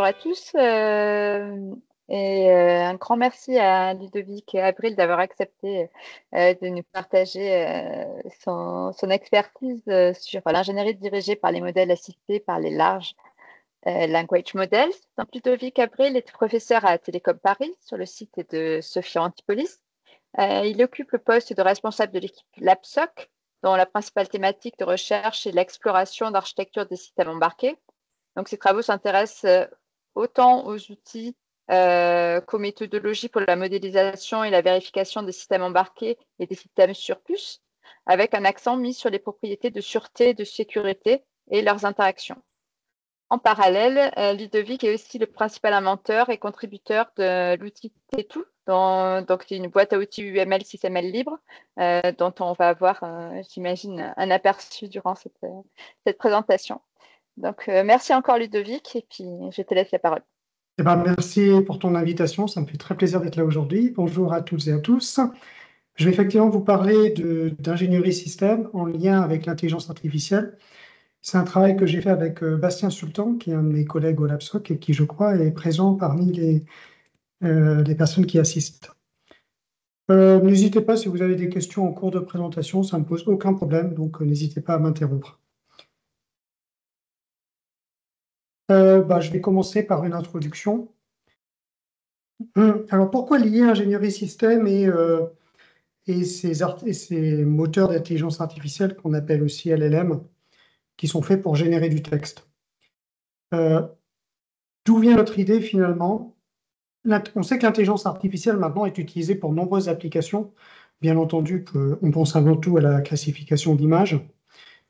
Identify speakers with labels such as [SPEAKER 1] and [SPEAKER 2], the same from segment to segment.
[SPEAKER 1] à tous. Un grand merci à Ludovic Abril d'avoir accepté de nous partager son expertise sur l'ingénierie dirigée par les modèles assistés par les larges language models. Donc, Ludovic Abril est professeur à Télécom Paris sur le site de Sophia Antipolis. Il occupe le poste de responsable de l'équipe LabSoc, dont la principale thématique de recherche est l'exploration d'architecture des systèmes embarqués. Donc, ces travaux s'intéressent autant aux outils qu'aux méthodologies pour la modélisation et la vérification des systèmes embarqués et des systèmes sur puce, avec un accent mis sur les propriétés de sûreté et de sécurité et leurs interactions. En parallèle, Ludovic est aussi le principal inventeur et contributeur de l'outil T2, donc c'est une boîte à outils UML 6ML libre, dont on va avoir, j'imagine, un aperçu durant cette présentation. Donc, merci encore Ludovic, et puis je te laisse la parole.
[SPEAKER 2] Eh ben, merci pour ton invitation, ça me fait très plaisir d'être là aujourd'hui. Bonjour à toutes et à tous. Je vais effectivement vous parler d'ingénierie système en lien avec l'intelligence artificielle. C'est un travail que j'ai fait avec Bastien Sultan, qui est un de mes collègues au LabSoc et qui, je crois, est présent parmi les personnes qui assistent. N'hésitez pas si vous avez des questions en cours de présentation, ça ne me pose aucun problème, donc n'hésitez pas à m'interrompre. Je vais commencer par une introduction. Alors, pourquoi lier ingénierie système et ces moteurs d'intelligence artificielle qu'on appelle aussi LLM, qui sont faits pour générer du texte? D'où vient notre idée finalement? On sait que l'intelligence artificielle maintenant est utilisée pour de nombreuses applications. Bien entendu, on pense avant tout à la classification d'images,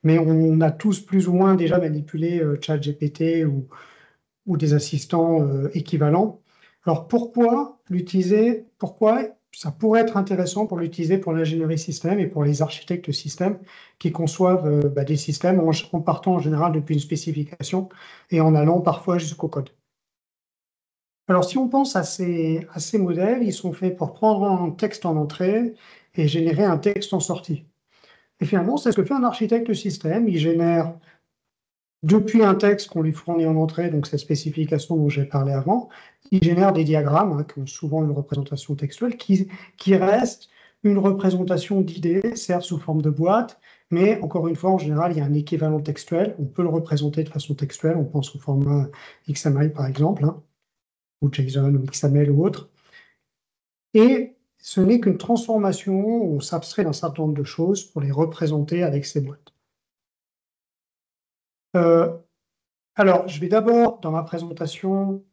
[SPEAKER 2] mais on a tous plus ou moins déjà manipulé ChatGPT ou des assistants équivalents. Alors pourquoi l'utiliser? Pourquoi ça pourrait être intéressant pour l'utiliser pour l'ingénierie système et pour les architectes système qui conçoivent des systèmes en partant en général depuis une spécification et en allant parfois jusqu'au code. Alors si on pense à ces modèles, ils sont faits pour prendre un texte en entrée et générer un texte en sortie. Et finalement, c'est ce que fait un architecte système. Il génère depuis un texte qu'on lui fournit en entrée, donc cette spécification dont j'ai parlé avant, il génère des diagrammes qui ont souvent une représentation textuelle, qui reste une représentation d'idées, certes sous forme de boîte, mais encore une fois, en général, il y a un équivalent textuel. On peut le représenter de façon textuelle, on pense au format XML par exemple, ou JSON ou XML ou autre. Et ce n'est qu'une transformation, on s'abstrait d'un certain nombre de choses pour les représenter avec ces boîtes. Alors, je vais d'abord, dans ma présentation,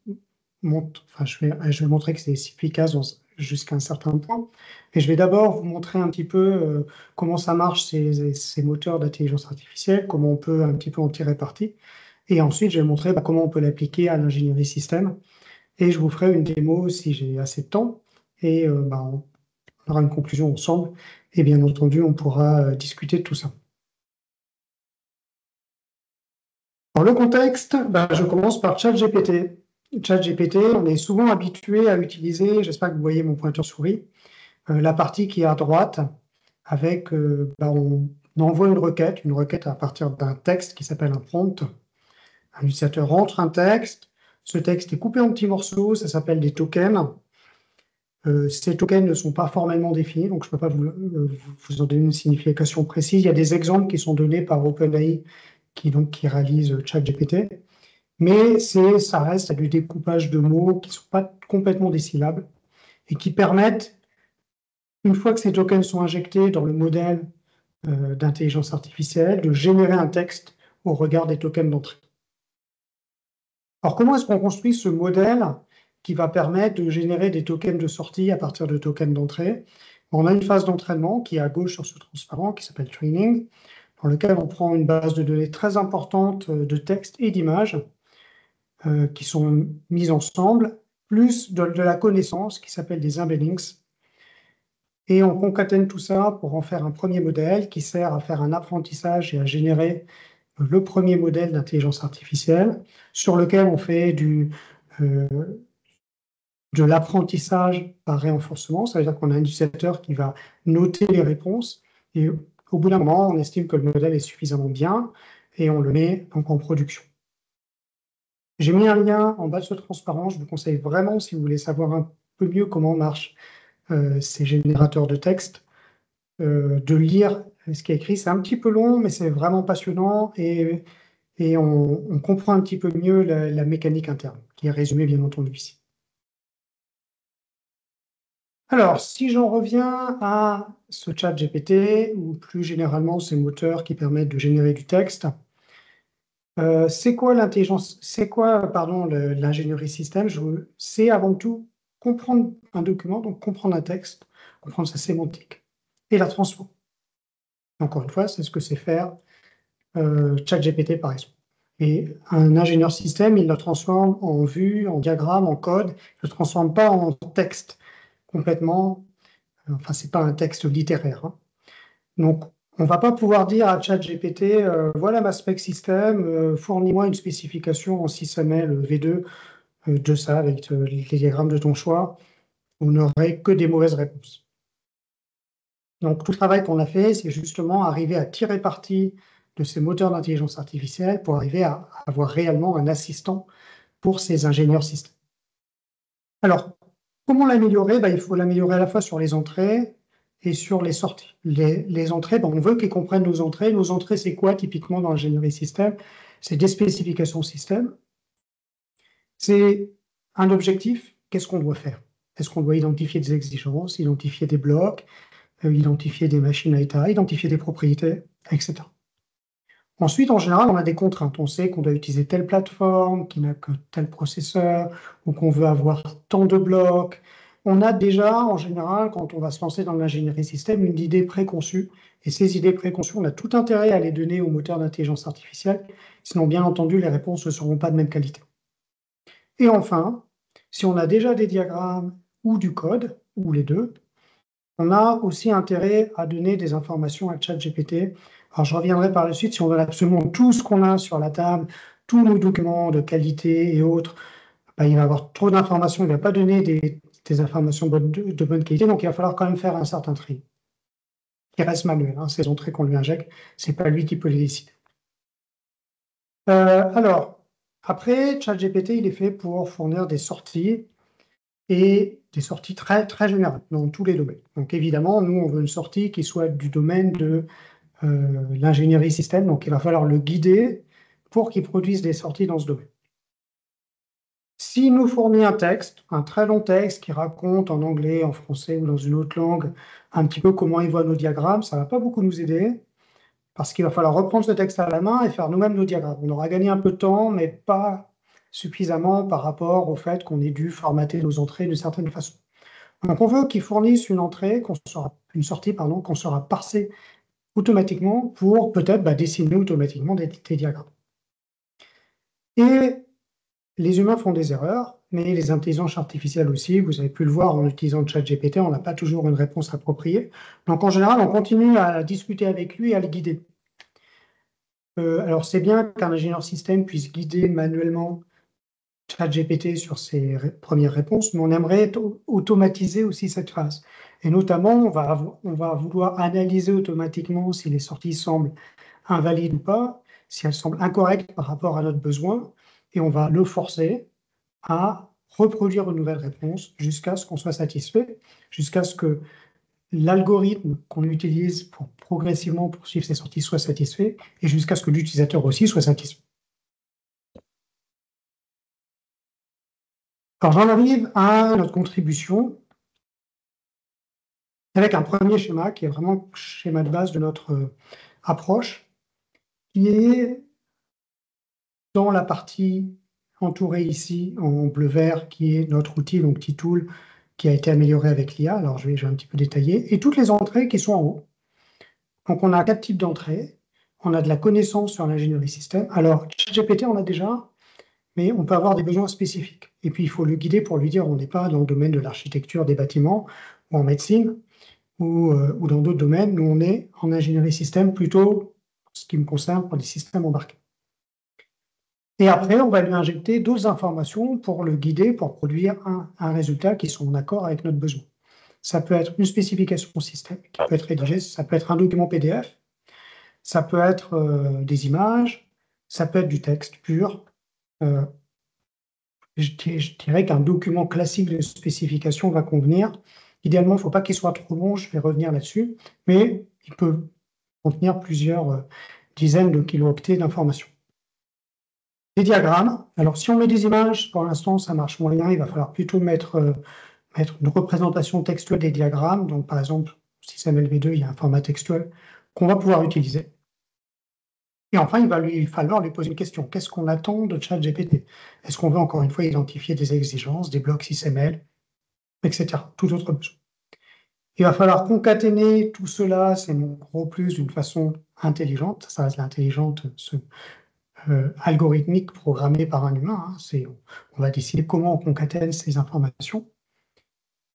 [SPEAKER 2] je vais montrer que c'est efficace jusqu'à un certain point. Et je vais d'abord vous montrer un petit peu comment ça marche, ces moteurs d'intelligence artificielle, comment on peut un petit peu en tirer parti. Et ensuite, je vais montrer comment on peut l'appliquer à l'ingénierie système. Et je vous ferai une démo si j'ai assez de temps. Et on aura une conclusion ensemble. Et bien entendu, on pourra discuter de tout ça. Dans le contexte, je commence par ChatGPT. ChatGPT, on est souvent habitué à utiliser, j'espère que vous voyez mon pointeur souris, la partie qui est à droite, avec, on envoie une requête à partir d'un texte qui s'appelle un prompt. Un utilisateur rentre un texte, ce texte est coupé en petits morceaux, ça s'appelle des tokens. Ces tokens ne sont pas formellement définis, donc je ne peux pas vous en donner une signification précise. Il y a des exemples qui sont donnés par OpenAI qui réalise ChatGPT. Mais ça reste à du découpage de mots qui ne sont pas complètement décilables et qui permettent, une fois que ces tokens sont injectés dans le modèle d'intelligence artificielle, de générer un texte au regard des tokens d'entrée. Alors, comment est-ce qu'on construit ce modèle qui va permettre de générer des tokens de sortie à partir de tokens d'entrée? On a une phase d'entraînement qui est à gauche sur ce transparent, qui s'appelle Training, dans lequel on prend une base de données très importante de textes et d'images qui sont mises ensemble, plus de la connaissance qui s'appelle des embeddings. Et on concatène tout ça pour en faire un premier modèle qui sert à faire un apprentissage et à générer le premier modèle d'intelligence artificielle sur lequel on fait de l'apprentissage par renforcement. Ça veut dire qu'on a un utilisateur qui va noter les réponses et au bout d'un moment, on estime que le modèle est suffisamment bien et on le met donc en production. J'ai mis un lien en bas de ce transparent. Je vous conseille vraiment, si vous voulez savoir un peu mieux comment marchent ces générateurs de texte, de lire ce qui est écrit. C'est un petit peu long, mais c'est vraiment passionnant et on comprend un petit peu mieux la mécanique interne, qui est résumée bien entendu ici. Alors, si j'en reviens à ce chat GPT, ou plus généralement ces moteurs qui permettent de générer du texte, c'est quoi l'intelligence, c'est quoi, pardon, l'ingénierie système? C'est avant tout comprendre un document, donc comprendre un texte, comprendre sa sémantique et la transformer. Encore une fois, c'est ce que c'est faire ChatGPT par exemple. Et un ingénieur système, il le transforme en vue, en diagramme, en code. Il ne le transforme pas en texte complètement. Enfin, c'est pas un texte littéraire, hein. Donc, on ne va pas pouvoir dire à ChatGPT, voilà ma spec système, fournis-moi une spécification en 6ML V2 de ça avec les diagrammes de ton choix. On n'aurait que des mauvaises réponses. Donc, tout le travail qu'on a fait, c'est justement arriver à tirer parti de ces moteurs d'intelligence artificielle pour arriver à avoir réellement un assistant pour ces ingénieurs système. Alors, comment l'améliorer? Il faut l'améliorer à la fois sur les entrées et sur les sorties. Les entrées, on veut qu'ils comprennent nos entrées. Nos entrées, c'est quoi typiquement dans l'ingénierie système? C'est des spécifications système. C'est un objectif. Qu'est-ce qu'on doit faire? Est-ce qu'on doit identifier des exigences, identifier des blocs, identifier des machines à état, identifier des propriétés, etc. Ensuite, en général, on a des contraintes. On sait qu'on doit utiliser telle plateforme, qui n'a que tel processeur, ou qu'on veut avoir tant de blocs. On a déjà, en général, quand on va se lancer dans l'ingénierie système, une idée préconçue. Et ces idées préconçues, on a tout intérêt à les donner au moteur d'intelligence artificielle. Sinon, bien entendu, les réponses ne seront pas de même qualité. Et enfin, si on a déjà des diagrammes ou du code, ou les deux, on a aussi intérêt à donner des informations à ChatGPT. Alors, je reviendrai par la suite, si on donne absolument tout ce qu'on a sur la table, tous nos documents de qualité et autres, il va avoir trop d'informations, il ne va pas donner des informations de bonne qualité, donc il va falloir quand même faire un certain tri. Il reste manuel, hein, ces entrées qu'on lui injecte, ce n'est pas lui qui peut les décider. Alors, après, ChatGPT, il est fait pour fournir des sorties et des sorties très, très générales dans tous les domaines. Donc évidemment, nous, on veut une sortie qui soit du domaine de l'ingénierie système, donc il va falloir le guider pour qu'il produise des sorties dans ce domaine. S'il nous fournit un texte, un très long texte qui raconte en anglais, en français ou dans une autre langue un petit peu comment il voit nos diagrammes, ça ne va pas beaucoup nous aider parce qu'il va falloir reprendre ce texte à la main et faire nous-mêmes nos diagrammes. On aura gagné un peu de temps, mais pas suffisamment par rapport au fait qu'on ait dû formater nos entrées d'une certaine façon. Donc on veut qu'il fournisse une entrée, une sortie, pardon, qu'on sera parsée automatiquement pour peut-être dessiner automatiquement des diagrammes. Et les humains font des erreurs, mais les intelligences artificielles aussi. Vous avez pu le voir en utilisant le chat GPT, on n'a pas toujours une réponse appropriée. Donc en général, on continue à discuter avec lui et à le guider. Alors c'est bien qu'un ingénieur système puisse guider manuellement ChatGPT sur ses premières réponses, mais on aimerait automatiser aussi cette phase. Et notamment, on va vouloir analyser automatiquement si les sorties semblent invalides ou pas, si elles semblent incorrectes par rapport à notre besoin, et on va le forcer à reproduire une nouvelle réponse jusqu'à ce qu'on soit satisfait, jusqu'à ce que l'algorithme qu'on utilise pour progressivement poursuivre ces sorties soit satisfait, et jusqu'à ce que l'utilisateur aussi soit satisfait. Alors j'en arrive à notre contribution avec un premier schéma qui est vraiment le schéma de base de notre approche, qui est dans la partie entourée ici en bleu-vert, qui est notre outil, donc T-Tool, qui a été amélioré avec l'IA. Alors je vais un petit peu détailler. Et toutes les entrées qui sont en haut. Donc on a 4 types d'entrées. On a de la connaissance sur l'ingénierie système. Alors ChatGPT, on a déjà, mais on peut avoir des besoins spécifiques. Et puis il faut le guider pour lui dire on n'est pas dans le domaine de l'architecture des bâtiments ou en médecine ou dans d'autres domaines. Nous, on est en ingénierie système plutôt, ce qui me concerne, pour les systèmes embarqués. Et après, on va lui injecter d'autres informations pour le guider, pour produire un résultat qui soit en accord avec notre besoin. Ça peut être une spécification système qui peut être rédigée, ça peut être un document PDF, ça peut être des images, ça peut être du texte pur. je dirais qu'un document classique de spécification va convenir. Idéalement, il ne faut pas qu'il soit trop long, je vais revenir là-dessus, mais il peut contenir plusieurs dizaines de kilooctets d'informations. Des diagrammes. Alors, si on met des images, pour l'instant, ça marche moyen. Il va falloir plutôt mettre une représentation textuelle des diagrammes. Donc, par exemple, SysMLv2, il y a un format textuel qu'on va pouvoir utiliser. Et enfin, il va falloir lui poser une question. Qu'est-ce qu'on attend de ChatGPT? Est-ce qu'on veut encore une fois identifier des exigences, des blocs SysML, etc. Tout autre chose. Il va falloir concaténer tout cela, c'est mon gros plus, d'une façon intelligente. Ça reste l'intelligente, algorithmique programmée par un humain. On va décider comment on concatène ces informations.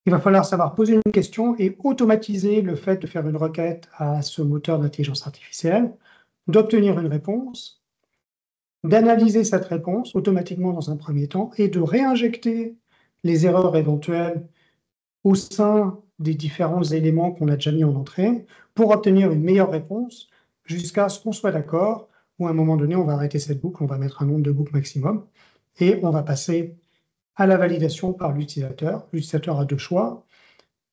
[SPEAKER 2] Il va falloir savoir poser une question et automatiser le fait de faire une requête à ce moteur d'intelligence artificielle, d'obtenir une réponse, d'analyser cette réponse automatiquement dans un premier temps et de réinjecter les erreurs éventuelles au sein des différents éléments qu'on a déjà mis en entrée pour obtenir une meilleure réponse jusqu'à ce qu'on soit d'accord, ou à un moment donné, on va arrêter cette boucle, on va mettre un nombre de boucles maximum et on va passer à la validation par l'utilisateur. L'utilisateur a deux choix.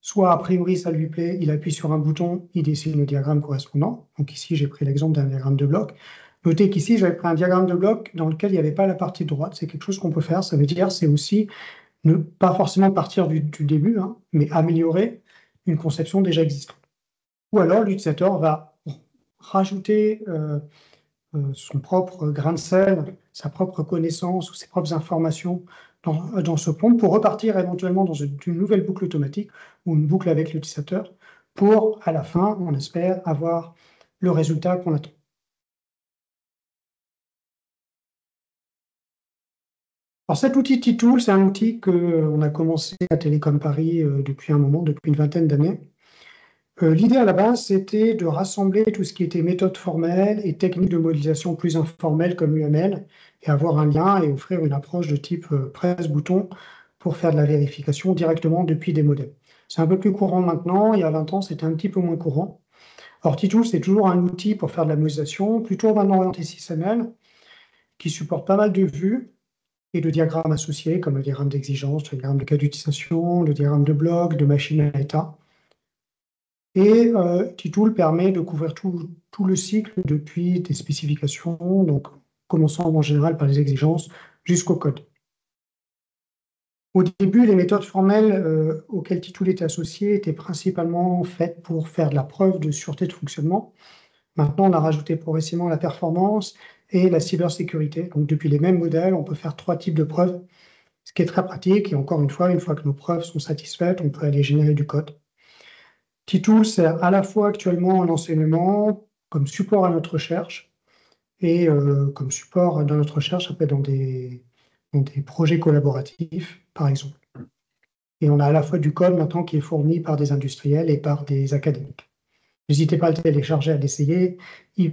[SPEAKER 2] Soit, a priori, ça lui plaît, il appuie sur un bouton, il dessine le diagramme correspondant. Donc ici, j'ai pris l'exemple d'un diagramme de bloc. Notez qu'ici, j'avais pris un diagramme de bloc dans lequel il n'y avait pas la partie droite. C'est quelque chose qu'on peut faire. Ça veut dire, c'est aussi ne pas forcément partir du début, hein, mais améliorer une conception déjà existante. Ou alors, l'utilisateur va rajouter son propre grain de sel, sa propre connaissance ou ses propres informations dans ce prompt pour repartir éventuellement dans une nouvelle boucle automatique ou une boucle avec l'utilisateur pour, à la fin, on espère, avoir le résultat qu'on attend. Alors cet outil T-Tool, c'est un outil qu'on a commencé à Télécom Paris depuis un moment, depuis une vingtaine d'années. L'idée à la base, c'était de rassembler tout ce qui était méthode formelle et techniques de modélisation plus informelles comme UML et avoir un lien et offrir une approche de type presse-bouton pour faire de la vérification directement depuis des modems. C'est un peu plus courant maintenant. Il y a 20 ans, c'était un petit peu moins courant. Alors, T-Tool, c'est toujours un outil pour faire de la modélisation, plutôt maintenant orienté SysML, qui supporte pas mal de vues et de diagrammes associés, comme le diagramme d'exigence, le diagramme de cas d'utilisation, le diagramme de bloc, de machine à état. Et T-Tool permet de couvrir tout le cycle depuis des spécifications, donc commençant en général par les exigences jusqu'au code. Au début, les méthodes formelles auxquelles T-Tool était associé étaient principalement faites pour faire de la preuve de sûreté de fonctionnement. Maintenant, on a rajouté progressivement la performance et la cybersécurité. Donc, depuis les mêmes modèles, on peut faire 3 types de preuves, ce qui est très pratique. Et encore une fois que nos preuves sont satisfaites, on peut aller générer du code. T-Tool sert à la fois actuellement en enseignement, comme support à notre recherche, et comme support dans notre recherche, après dans des projets collaboratifs, par exemple. Et on a à la fois du code maintenant qui est fourni par des industriels et par des académiques. N'hésitez pas à le télécharger, à l'essayer,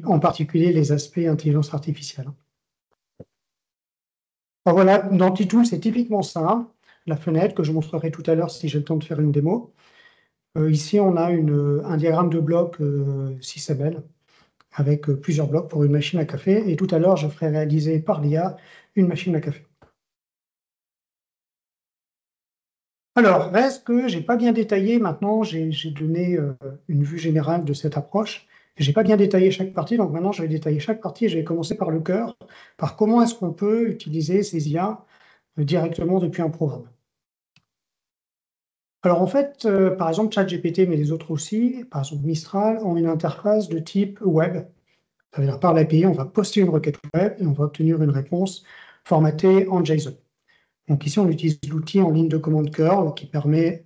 [SPEAKER 2] en particulier les aspects intelligence artificielle. Alors voilà, dans T-Tool, c'est typiquement ça, la fenêtre que je montrerai tout à l'heure si j'ai le temps de faire une démo. Ici, on a un diagramme de blocs SysML avec plusieurs blocs pour une machine à café. Et tout à l'heure, je ferai réaliser par l'IA une machine à café. Alors, reste que je n'ai pas bien détaillé. Maintenant, j'ai donné une vue générale de cette approche. Je n'ai pas bien détaillé chaque partie. Donc maintenant, je vais détailler chaque partie et je vais commencer par le cœur, par comment est-ce qu'on peut utiliser ces IA directement depuis un programme. Alors en fait, par exemple, ChatGPT, mais les autres aussi, par exemple Mistral, ont une interface de type web. Ça veut dire par l'API, on va poster une requête web et on va obtenir une réponse formatée en JSON. Donc ici, on utilise l'outil en ligne de commande curl qui permet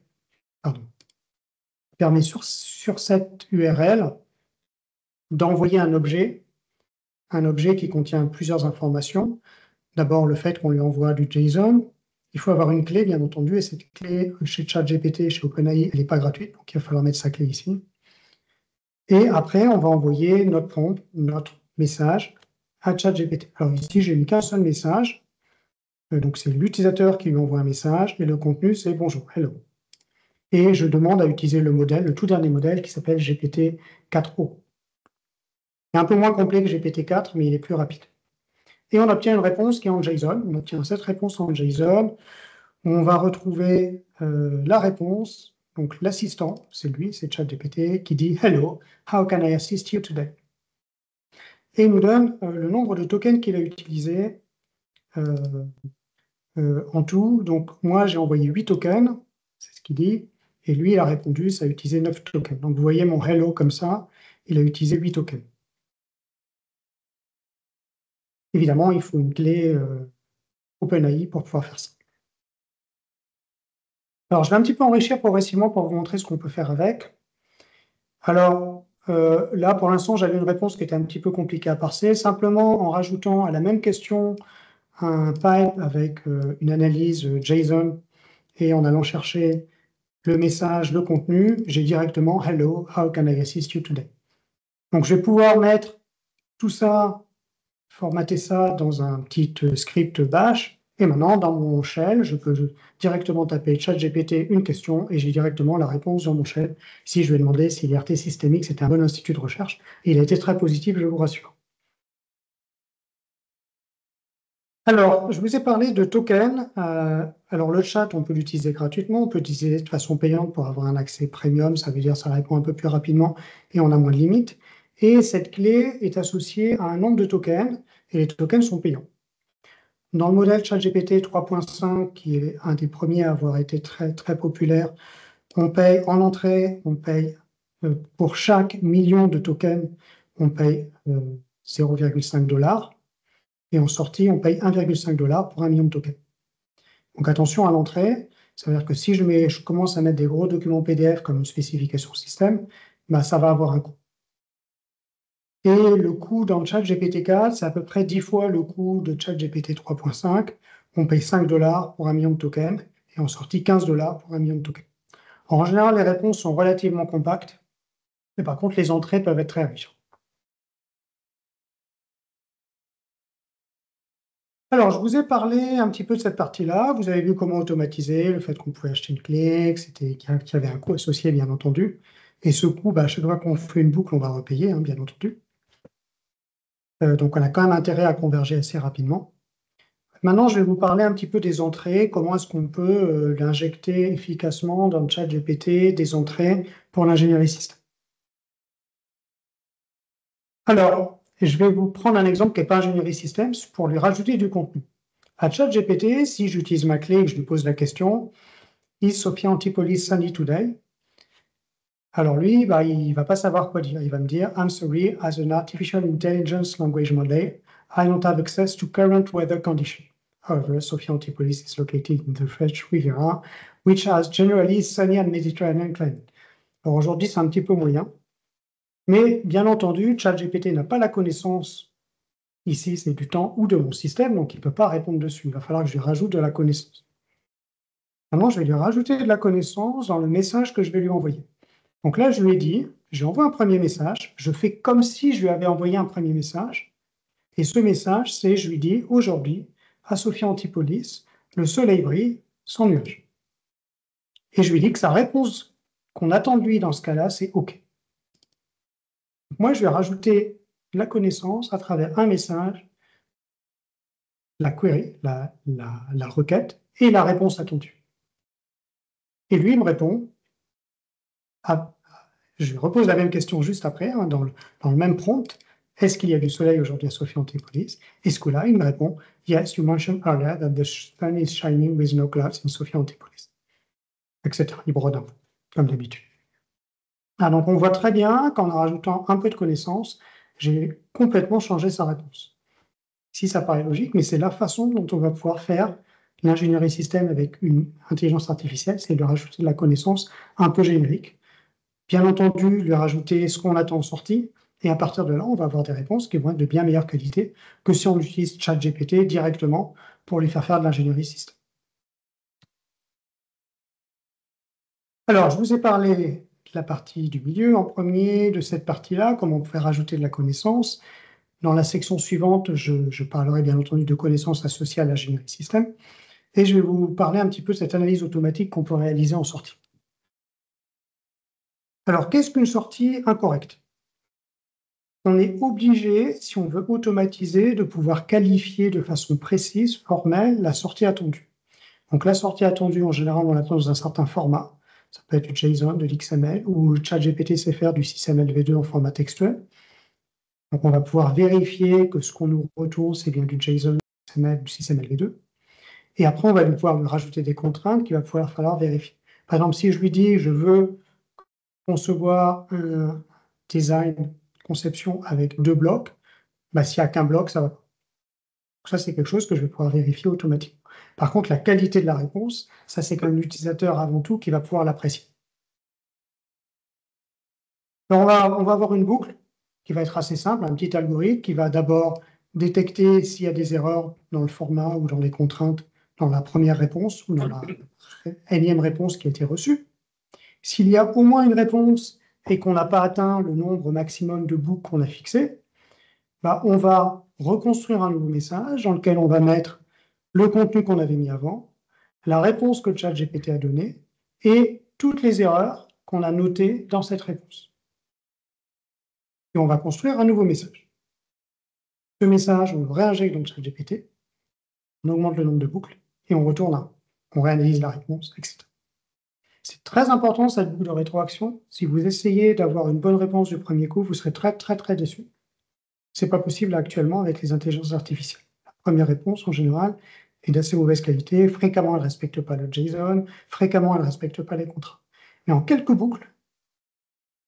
[SPEAKER 2] sur cette URL d'envoyer un objet qui contient plusieurs informations. D'abord, le fait qu'on lui envoie du JSON. Il faut avoir une clé, bien entendu, et cette clé, chez ChatGPT, chez OpenAI, elle n'est pas gratuite, donc il va falloir mettre sa clé ici. Et après, on va envoyer notre prompt, notre message à ChatGPT. Alors ici, j'ai mis qu'un seul message. Donc c'est l'utilisateur qui lui envoie un message, et le contenu, c'est « Bonjour, hello ». Et je demande à utiliser le modèle, le tout dernier modèle, qui s'appelle GPT-4o. Il est un peu moins complet que GPT-4, mais il est plus rapide. et on obtient une réponse qui est en JSON. On obtient cette réponse en JSON. On va retrouver la réponse, donc l'assistant, c'est lui, c'est ChatGPT, qui dit « Hello, how can I assist you today ?» Et il nous donne le nombre de tokens qu'il a utilisé en tout. Donc, moi, j'ai envoyé 8 tokens, c'est ce qu'il dit, et lui, il a répondu, ça a utilisé 9 tokens. Donc, vous voyez mon hello comme ça, il a utilisé 8 tokens. Évidemment, il faut une clé OpenAI pour pouvoir faire ça. Alors, je vais un petit peu enrichir progressivement pour vous montrer ce qu'on peut faire avec. Alors, là, pour l'instant, j'avais une réponse qui était un petit peu compliquée à parser, simplement en rajoutant à la même question un pipe avec une analyse JSON et en allant chercher le message, le contenu, j'ai directement « Hello, how can I assist you today ?» Donc, je vais pouvoir mettre tout ça, formater ça dans un petit script bash. Et maintenant, dans mon shell, je peux directement taper ChatGPT une question et j'ai directement la réponse dans mon shell. Si je lui ai demandé si l'IRT systémique, c'était un bon institut de recherche, et il a été très positif, je vous rassure. Alors, je vous ai parlé de tokens. Alors, le chat, on peut l'utiliser gratuitement, on peut l'utiliser de façon payante pour avoir un accès premium, ça veut dire que ça répond un peu plus rapidement et on a moins de limites. Et cette clé est associée à un nombre de tokens, et les tokens sont payants. Dans le modèle ChatGPT 3.5, qui est un des premiers à avoir été très, très populaire, on paye en entrée, on paye pour chaque million de tokens, on paye 0,5 $. Et en sortie, on paye 1,5 $ pour 1 million de tokens. Donc attention à l'entrée, ça veut dire que si je commence à mettre des gros documents PDF comme une spécification système, bah, ça va avoir un coût. Et le coût dans ChatGPT 4, c'est à peu près 10 fois le coût de ChatGPT 3.5. On paye 5 $ pour 1 million de tokens et en sortie 15 $ pour 1 million de tokens. En général, les réponses sont relativement compactes, mais par contre, les entrées peuvent être très riches. Alors, je vous ai parlé un petit peu de cette partie-là. Vous avez vu comment automatiser, le fait qu'on pouvait acheter une clé, qu'il y avait un coût associé, bien entendu. Et ce coût, bah, chaque fois qu'on fait une boucle, on va repayer, hein, bien entendu. Donc, on a quand même intérêt à converger assez rapidement. Maintenant, je vais vous parler un petit peu des entrées. Comment est-ce qu'on peut l'injecter efficacement dans le ChatGPT, des entrées pour l'ingénierie système. Alors, je vais vous prendre un exemple qui n'est pas ingénierie système pour lui rajouter du contenu. À ChatGPT, si j'utilise ma clé et que je lui pose la question « Is Sophia Antipolis sunny today ?» Alors lui, bah, il ne va pas savoir quoi dire. Il va me dire « I'm sorry, as an artificial intelligence language model, I don't have access to current weather conditions. However, Sophia Antipolis is located in the French Riviera, which has generally sunny and Mediterranean climate. » Alors aujourd'hui, c'est un petit peu moyen. Mais bien entendu, ChatGPT n'a pas la connaissance, ici c'est du temps ou de mon système, donc il ne peut pas répondre dessus. Il va falloir que je lui rajoute de la connaissance. Maintenant, je vais lui rajouter de la connaissance dans le message que je vais lui envoyer. Donc là, je lui ai dit, j'envoie un premier message, je fais comme si je lui avais envoyé un premier message, et ce message, c'est, je lui dis, aujourd'hui, à Sophia Antipolis, le soleil brille sans nuages. Et je lui dis que sa réponse qu'on attend de lui dans ce cas-là, c'est OK. Moi, je vais rajouter la connaissance à travers un message, la query, la requête, et la réponse attendue. Et lui, il me répond, je lui repose la même question juste après, hein, dans le même prompt, est-ce qu'il y a du soleil aujourd'hui à Sophia Antipolis? Et ce coup-là, il me répond, yes, you mentioned earlier that the sun is shining with no clouds in Sophia Antipolis, etc. Il brode un peu, comme d'habitude. Ah, donc on voit très bien qu'en rajoutant un peu de connaissances, j'ai complètement changé sa réponse. Si ça paraît logique, mais c'est la façon dont on va pouvoir faire l'ingénierie système avec une intelligence artificielle, c'est de rajouter de la connaissance un peu générique. Bien entendu, lui rajouter ce qu'on attend en sortie, et à partir de là, on va avoir des réponses qui vont être de bien meilleure qualité que si on utilise ChatGPT directement pour lui faire de l'ingénierie système. Alors, je vous ai parlé de la partie du milieu en premier, de cette partie-là, comment on peut rajouter de la connaissance. Dans la section suivante, je parlerai bien entendu de connaissances associées à l'ingénierie système, et je vais vous parler un petit peu de cette analyse automatique qu'on peut réaliser en sortie. Alors, qu'est-ce qu'une sortie incorrecte? on est obligé, si on veut automatiser, de pouvoir qualifier de façon précise, formelle, la sortie attendue. Donc la sortie attendue, en général, on l'attend dans un certain format. Ça peut être du JSON, de l'XML, ou ChatGPT sait faire du 6MLv2 en format textuel. Donc on va pouvoir vérifier que ce qu'on nous retourne, c'est bien du JSON, du XML, du 6MLv2. Et après, on va pouvoir lui rajouter des contraintes qu'il va pouvoir falloir vérifier. Par exemple, si je lui dis, je veux concevoir un design, conception avec 2 blocs, bah, s'il n'y a qu'un bloc, ça va pas. Ça, c'est quelque chose que je vais pouvoir vérifier automatiquement. Par contre, la qualité de la réponse, ça, c'est comme l'utilisateur avant tout qui va pouvoir l'apprécier. On va avoir une boucle qui va être assez simple, un petit algorithme qui va d'abord détecter s'il y a des erreurs dans le format ou dans les contraintes dans la première réponse ou dans la énième réponse qui a été reçue. S'il y a au moins une réponse et qu'on n'a pas atteint le nombre maximum de boucles qu'on a fixé, bah, on va reconstruire un nouveau message dans lequel on va mettre le contenu qu'on avait mis avant, la réponse que ChatGPT a donnée et toutes les erreurs qu'on a notées dans cette réponse. Et on va construire un nouveau message. Ce message, on le réinjecte dans ChatGPT, on augmente le nombre de boucles et on retourne on réanalyse la réponse, etc. C'est très important cette boucle de rétroaction. Si vous essayez d'avoir une bonne réponse du premier coup, vous serez très très très déçu. C'est pas possible actuellement avec les intelligences artificielles. La première réponse, en général, est d'assez mauvaise qualité. Fréquemment, elle ne respecte pas le JSON. Fréquemment, elle ne respecte pas les contrats. Mais en quelques boucles,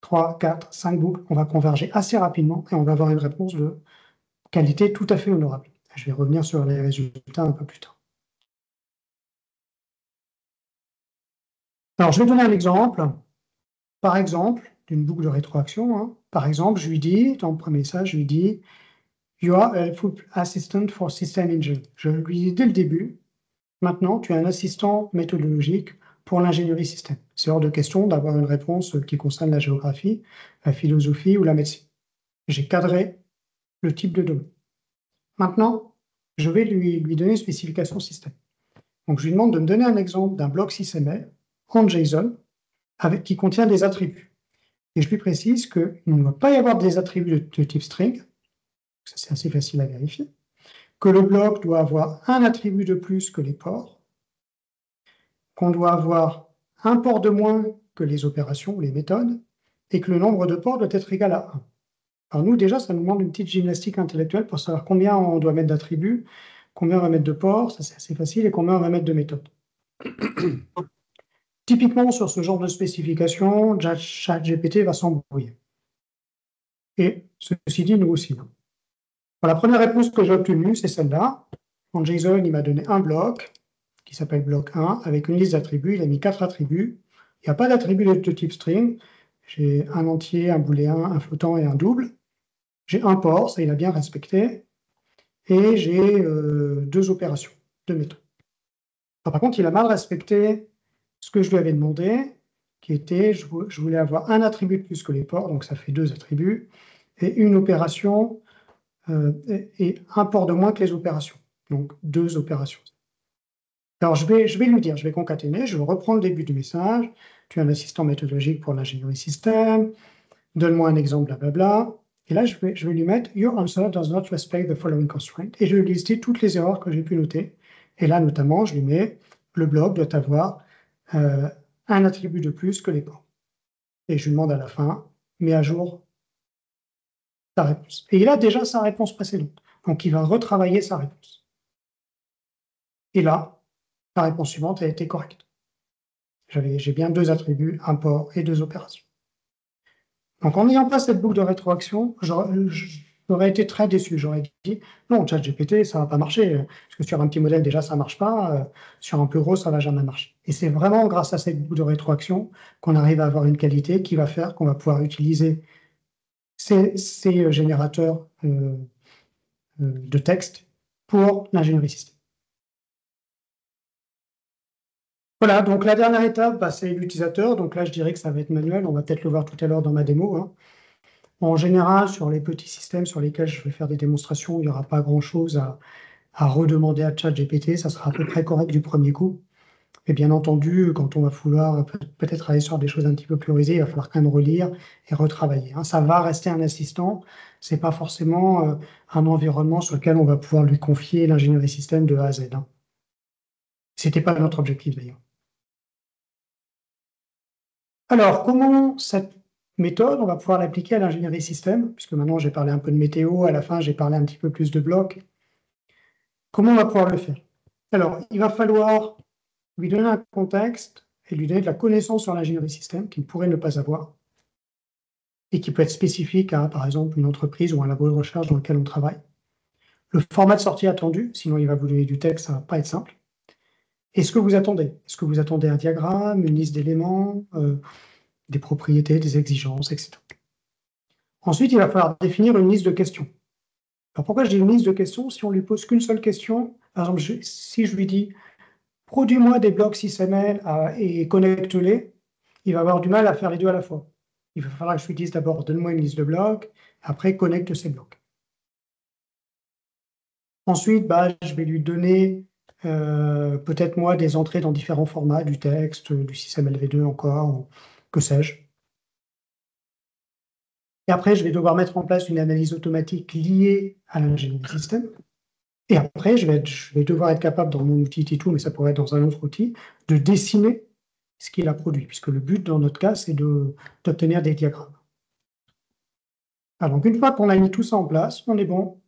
[SPEAKER 2] 3, 4, 5 boucles, on va converger assez rapidement et on va avoir une réponse de qualité tout à fait honorable. Je vais revenir sur les résultats un peu plus tard. Alors, je vais donner un exemple. Par exemple, d'une boucle de rétroaction. Hein. Par exemple, je lui dis, dans le premier message, je lui dis You are a helpful assistant for System Engine. Je lui dis dès le début, maintenant, tu es un assistant méthodologique pour l'ingénierie système. C'est hors de question d'avoir une réponse qui concerne la géographie, la philosophie ou la médecine. J'ai cadré le type de domaine. Maintenant, je vais lui donner une spécification système. Donc, je lui demande de me donner un exemple d'un bloc 6ML en JSON qui contient des attributs. Et je lui précise qu'il ne doit pas y avoir des attributs de type string, ça c'est assez facile à vérifier, que le bloc doit avoir un attribut de plus que les ports, qu'on doit avoir un port de moins que les opérations ou les méthodes, et que le nombre de ports doit être égal à 1. Alors nous, déjà, ça nous demande une petite gymnastique intellectuelle pour savoir combien on doit mettre d'attributs, combien on va mettre de ports, ça c'est assez facile, et combien on va mettre de méthodes. Typiquement, sur ce genre de spécification, ChatGPT va s'embrouiller. Et ceci dit, nous aussi. Bon, la première réponse que j'ai obtenue, c'est celle-là. En JSON, il m'a donné un bloc qui s'appelle bloc 1 avec une liste d'attributs. Il a mis 4 attributs. Il n'y a pas d'attribut de type string. J'ai un entier, un booléen, un flottant et un double. J'ai un port, ça il a bien respecté. Et j'ai 2 opérations, 2 méthodes. Alors, par contre, il a mal respecté ce que je lui avais demandé, qui était, je voulais avoir un attribut de plus que les ports, donc ça fait 2 attributs, et une opération et un port de moins que les opérations, donc 2 opérations. Alors je vais lui dire, je vais concaténer, je reprends le début du message, tu es un assistant méthodologique pour l'ingénierie système, donne-moi un exemple, blablabla, et là je vais lui mettre « Your answer does not respect the following constraint » et je vais lui lister toutes les erreurs que j'ai pu noter, et là notamment je lui mets « Le bloc doit avoir un attribut de plus que les ports ». Et je lui demande à la fin « Mets à jour ta réponse ». Et il a déjà sa réponse précédente, donc il va retravailler sa réponse. Et là, la réponse suivante a été correcte. J'ai bien 2 attributs, un port et 2 opérations. Donc en n'ayant pas cette boucle de rétroaction, j'aurais été très déçu. J'aurais dit, non, ChatGPT, ça ne va pas marcher, parce que sur un petit modèle, déjà, ça ne marche pas. Sur un plus gros, ça ne va jamais marcher. Et c'est vraiment grâce à cette boucle de rétroaction qu'on arrive à avoir une qualité qui va faire qu'on va pouvoir utiliser ces générateurs de texte pour l'ingénierie système. Voilà, donc la dernière étape, bah, c'est l'utilisateur. Donc là, je dirais que ça va être manuel. On va peut-être le voir tout à l'heure dans ma démo. Hein. En général, sur les petits systèmes sur lesquels je vais faire des démonstrations, il n'y aura pas grand-chose à redemander à ChatGPT. Ça sera à peu près correct du premier coup. Et bien entendu, quand on va vouloir peut-être travailler sur des choses un petit peu plus risées, il va falloir quand même relire et retravailler, hein. Ça va rester un assistant, c'est pas forcément un environnement sur lequel on va pouvoir lui confier l'ingénierie système de A à Z, hein. C'était pas notre objectif d'ailleurs. Alors, comment cette méthode, on va pouvoir l'appliquer à l'ingénierie système, puisque maintenant j'ai parlé un peu de météo, à la fin j'ai parlé un petit peu plus de blocs. Comment on va pouvoir le faire? Alors, il va falloir lui donner un contexte et lui donner de la connaissance sur l'ingénierie système qu'il pourrait ne pas avoir et qui peut être spécifique à, par exemple, une entreprise ou un labo de recherche dans lequel on travaille. Le format de sortie attendu, sinon il va vous donner du texte, ça ne va pas être simple. Et ce que vous attendez. Est-ce que vous attendez un diagramme, une liste d'éléments, des propriétés, des exigences, etc. Ensuite, il va falloir définir une liste de questions. Alors pourquoi je dis une liste de questions? Si on lui pose qu'une seule question, par exemple, si je lui dis produis-moi des blocs XML et connecte-les, il va avoir du mal à faire les deux à la fois. Il va falloir que je lui dise d'abord donne-moi une liste de blocs, après connecte ces blocs. Ensuite, je vais lui donner peut-être moi des entrées dans différents formats, du texte, du système LV2 encore, que sais-je. Et après, je vais devoir mettre en place une analyse automatique liée à l'ingénierie système. Et après, je vais devoir être capable dans mon outil T2, mais ça pourrait être dans un autre outil, de dessiner ce qu'il a produit, puisque le but dans notre cas, c'est d'obtenir des diagrammes. Alors, donc, une fois qu'on a mis tout ça en place, on est bon,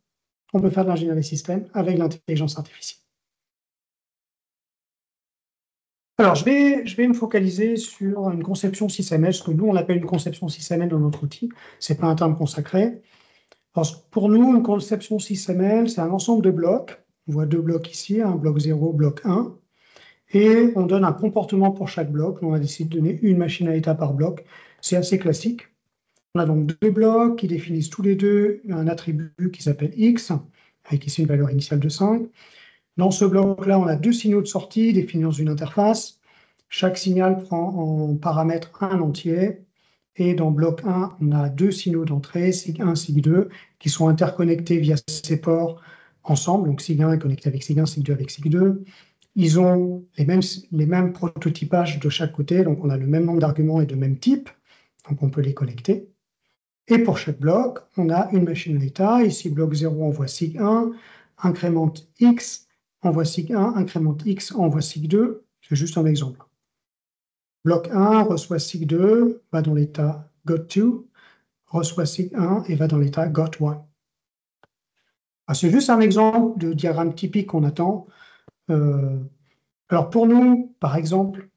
[SPEAKER 2] on peut faire de l'ingénierie système avec l'intelligence artificielle. Alors, je vais me focaliser sur une conception SysML, ce que nous, on appelle une conception SysML dans notre outil. Ce n'est pas un terme consacré. Alors, pour nous, une conception SysML, c'est un ensemble de blocs. On voit deux blocs ici, un bloc 0, bloc 1. Et on donne un comportement pour chaque bloc. On a décidé de donner une machine à état par bloc. C'est assez classique. On a donc deux blocs qui définissent tous les deux un attribut qui s'appelle X, avec ici une valeur initiale de 5. Dans ce bloc-là, on a deux signaux de sortie définis dans une interface. Chaque signal prend en paramètre un entier. Et dans bloc 1, on a deux signaux d'entrée, SIG1, SIG2, qui sont interconnectés via ces ports ensemble. Donc SIG1 est connecté avec SIG1, SIG2 avec SIG2. Ils ont les mêmes prototypages de chaque côté, donc on a le même nombre d'arguments et de même type, donc on peut les connecter. Et pour chaque bloc, on a une machine à état. Ici, bloc 0 envoie SIG1, incrémente X, envoie SIG1, incrémente X, envoie SIG2. C'est juste un exemple. Bloc 1 reçoit SIG2, va dans l'état got2, reçoit SIG1 et va dans l'état got1. C'est juste un exemple de diagramme typique qu'on attend. Alors pour nous, par exemple,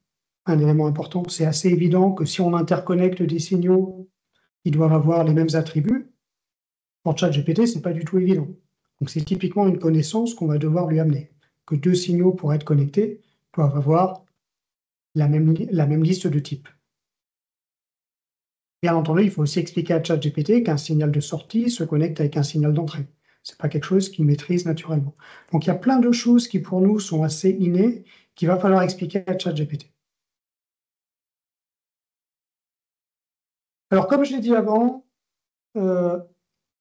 [SPEAKER 2] un élément important, c'est assez évident que si on interconnecte des signaux, ils doivent avoir les mêmes attributs. Pour ChatGPT, ce n'est pas du tout évident. Donc c'est typiquement une connaissance qu'on va devoir lui amener. Que deux signaux pour être connectés doivent avoir la même liste de types. Bien entendu, il faut aussi expliquer à ChatGPT qu'un signal de sortie se connecte avec un signal d'entrée. Ce n'est pas quelque chose qu'il maîtrise naturellement. Donc il y a plein de choses qui pour nous sont assez innées qu'il va falloir expliquer à ChatGPT. Alors comme je l'ai dit avant,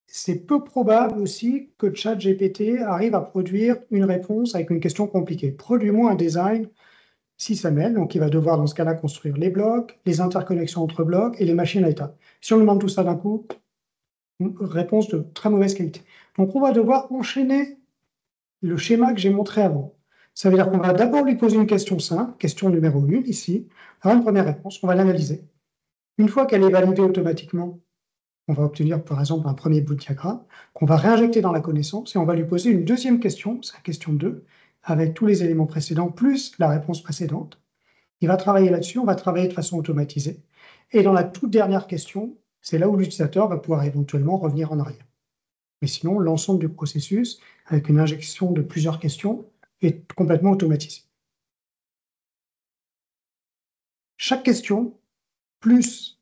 [SPEAKER 2] c'est peu probable aussi que ChatGPT arrive à produire une réponse avec une question compliquée. Produis-moi un design SysML, donc il va devoir dans ce cas-là construire les blocs, les interconnexions entre blocs et les machines à état. Si on lui demande tout ça d'un coup, réponse de très mauvaise qualité. Donc on va devoir enchaîner le schéma que j'ai montré avant. Ça veut dire qu'on va d'abord lui poser une question simple, question numéro 1 ici, avoir une première réponse, on va l'analyser. Une fois qu'elle est validée automatiquement, on va obtenir par exemple un premier bout de diagramme qu'on va réinjecter dans la connaissance et on va lui poser une deuxième question, c'est la question 2, avec tous les éléments précédents plus la réponse précédente. Il va travailler là-dessus, on va travailler de façon automatisée. Et dans la toute dernière question, c'est là où l'utilisateur va pouvoir éventuellement revenir en arrière. Mais sinon, l'ensemble du processus, avec une injection de plusieurs questions, est complètement automatisé. Chaque question, plus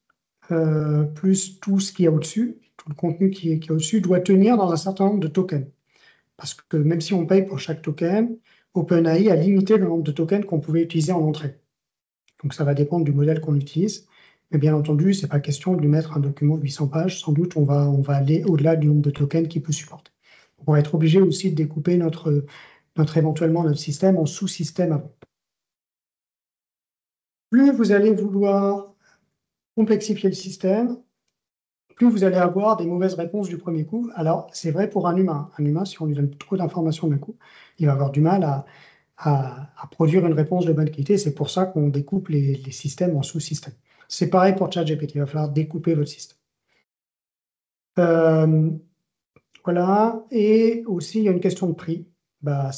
[SPEAKER 2] tout ce qu'il y a au-dessus, tout le contenu qui est au-dessus, doit tenir dans un certain nombre de tokens. Parce que même si on paye pour chaque token, OpenAI a limité le nombre de tokens qu'on pouvait utiliser en entrée. Donc ça va dépendre du modèle qu'on utilise. Mais bien entendu, ce n'est pas question de lui mettre un document de 800 pages. Sans doute, on va aller au-delà du nombre de tokens qu'il peut supporter. Donc, on va être obligé aussi de découper éventuellement notre système en sous-systèmes avant. plus vous allez vouloir complexifier le système, plus vous allez avoir des mauvaises réponses du premier coup. Alors, c'est vrai pour un humain. Un humain, si on lui donne trop d'informations d'un coup, il va avoir du mal à produire une réponse de bonne qualité. C'est pour ça qu'on découpe les systèmes en sous-systèmes. C'est pareil pour ChatGPT. Il va falloir découper votre système. Voilà. Et aussi, il y a une question de prix. Bah,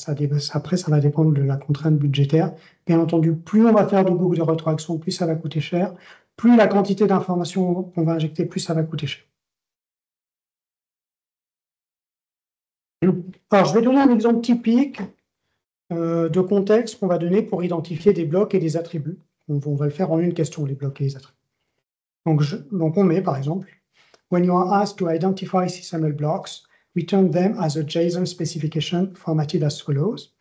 [SPEAKER 2] après, ça va dépendre de la contrainte budgétaire. Bien entendu, plus on va faire de boucles de rétroaction, plus ça va coûter cher. Plus la quantité d'informations qu'on va injecter, plus ça va coûter cher. Alors, je vais donner un exemple typique de contexte qu'on va donner pour identifier des blocs et des attributs. On va le faire en une question, les blocs et les attributs. Donc on met, par exemple, when you are asked to identify SysML blocks, return them as a JSON specification formatted as follows.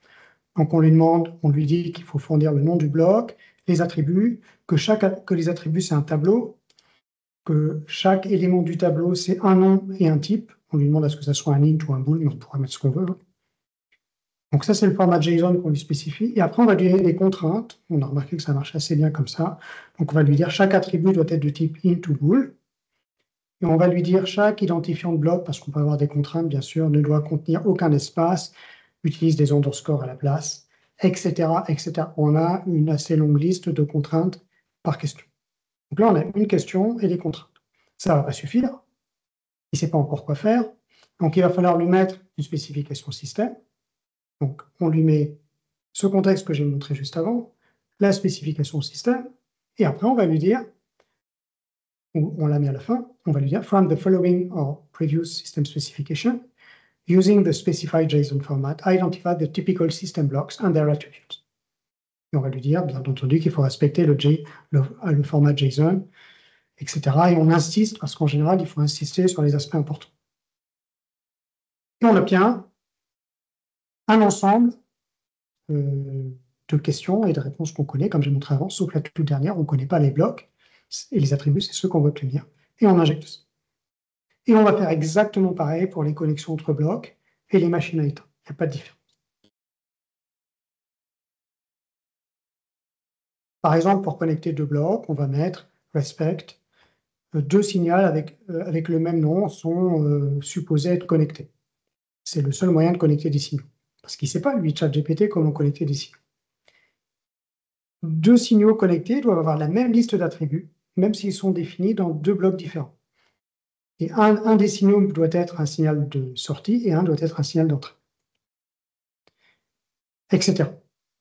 [SPEAKER 2] Donc on lui dit qu'il faut fournir le nom du bloc, les attributs, que les attributs c'est un tableau, que chaque élément du tableau c'est un nom et un type. On lui demande à ce que ça soit un int ou un bool, mais on pourra mettre ce qu'on veut. Donc ça, c'est le format JSON qu'on lui spécifie. Et après, on va lui donner des contraintes. On a remarqué que ça marche assez bien comme ça. Donc on va lui dire chaque attribut doit être de type int ou bool. Et on va lui dire chaque identifiant de bloc, parce qu'on peut avoir des contraintes, bien sûr, ne doit contenir aucun espace, utilise des underscores à la place, etc., etc. On a une assez longue liste de contraintes par question. Donc là, on a une question et des contraintes. Ça ne va pas suffire. Il ne sait pas encore quoi faire. Donc il va falloir lui mettre une spécification système. Donc, on lui met ce contexte que j'ai montré juste avant, la spécification système, et après, on va lui dire, ou on l'a mis à la fin, on va lui dire, from the following or previous system specification, using the specified JSON format, identify the typical system blocks and their attributes. Et on va lui dire, bien entendu, qu'il faut respecter le format JSON, etc. Et on insiste, parce qu'en général, il faut insister sur les aspects importants. Et on obtient un ensemble de questions et de réponses qu'on connaît, comme j'ai montré avant, sauf la toute dernière, on ne connaît pas les blocs, et les attributs, c'est ceux qu'on va obtenir, et on injecte ça. Et on va faire exactement pareil pour les connexions entre blocs et les machines à état. Il n'y a pas de différence. Par exemple, pour connecter deux blocs, on va mettre respect. Deux signaux avec le même nom sont supposés être connectés. C'est le seul moyen de connecter des signaux. Parce qu'il ne sait pas, lui, ChatGPT, comment connecter des signaux. Deux signaux connectés doivent avoir la même liste d'attributs, même s'ils sont définis dans deux blocs différents. Et un des signaux doit être un signal de sortie et un doit être un signal d'entrée, etc.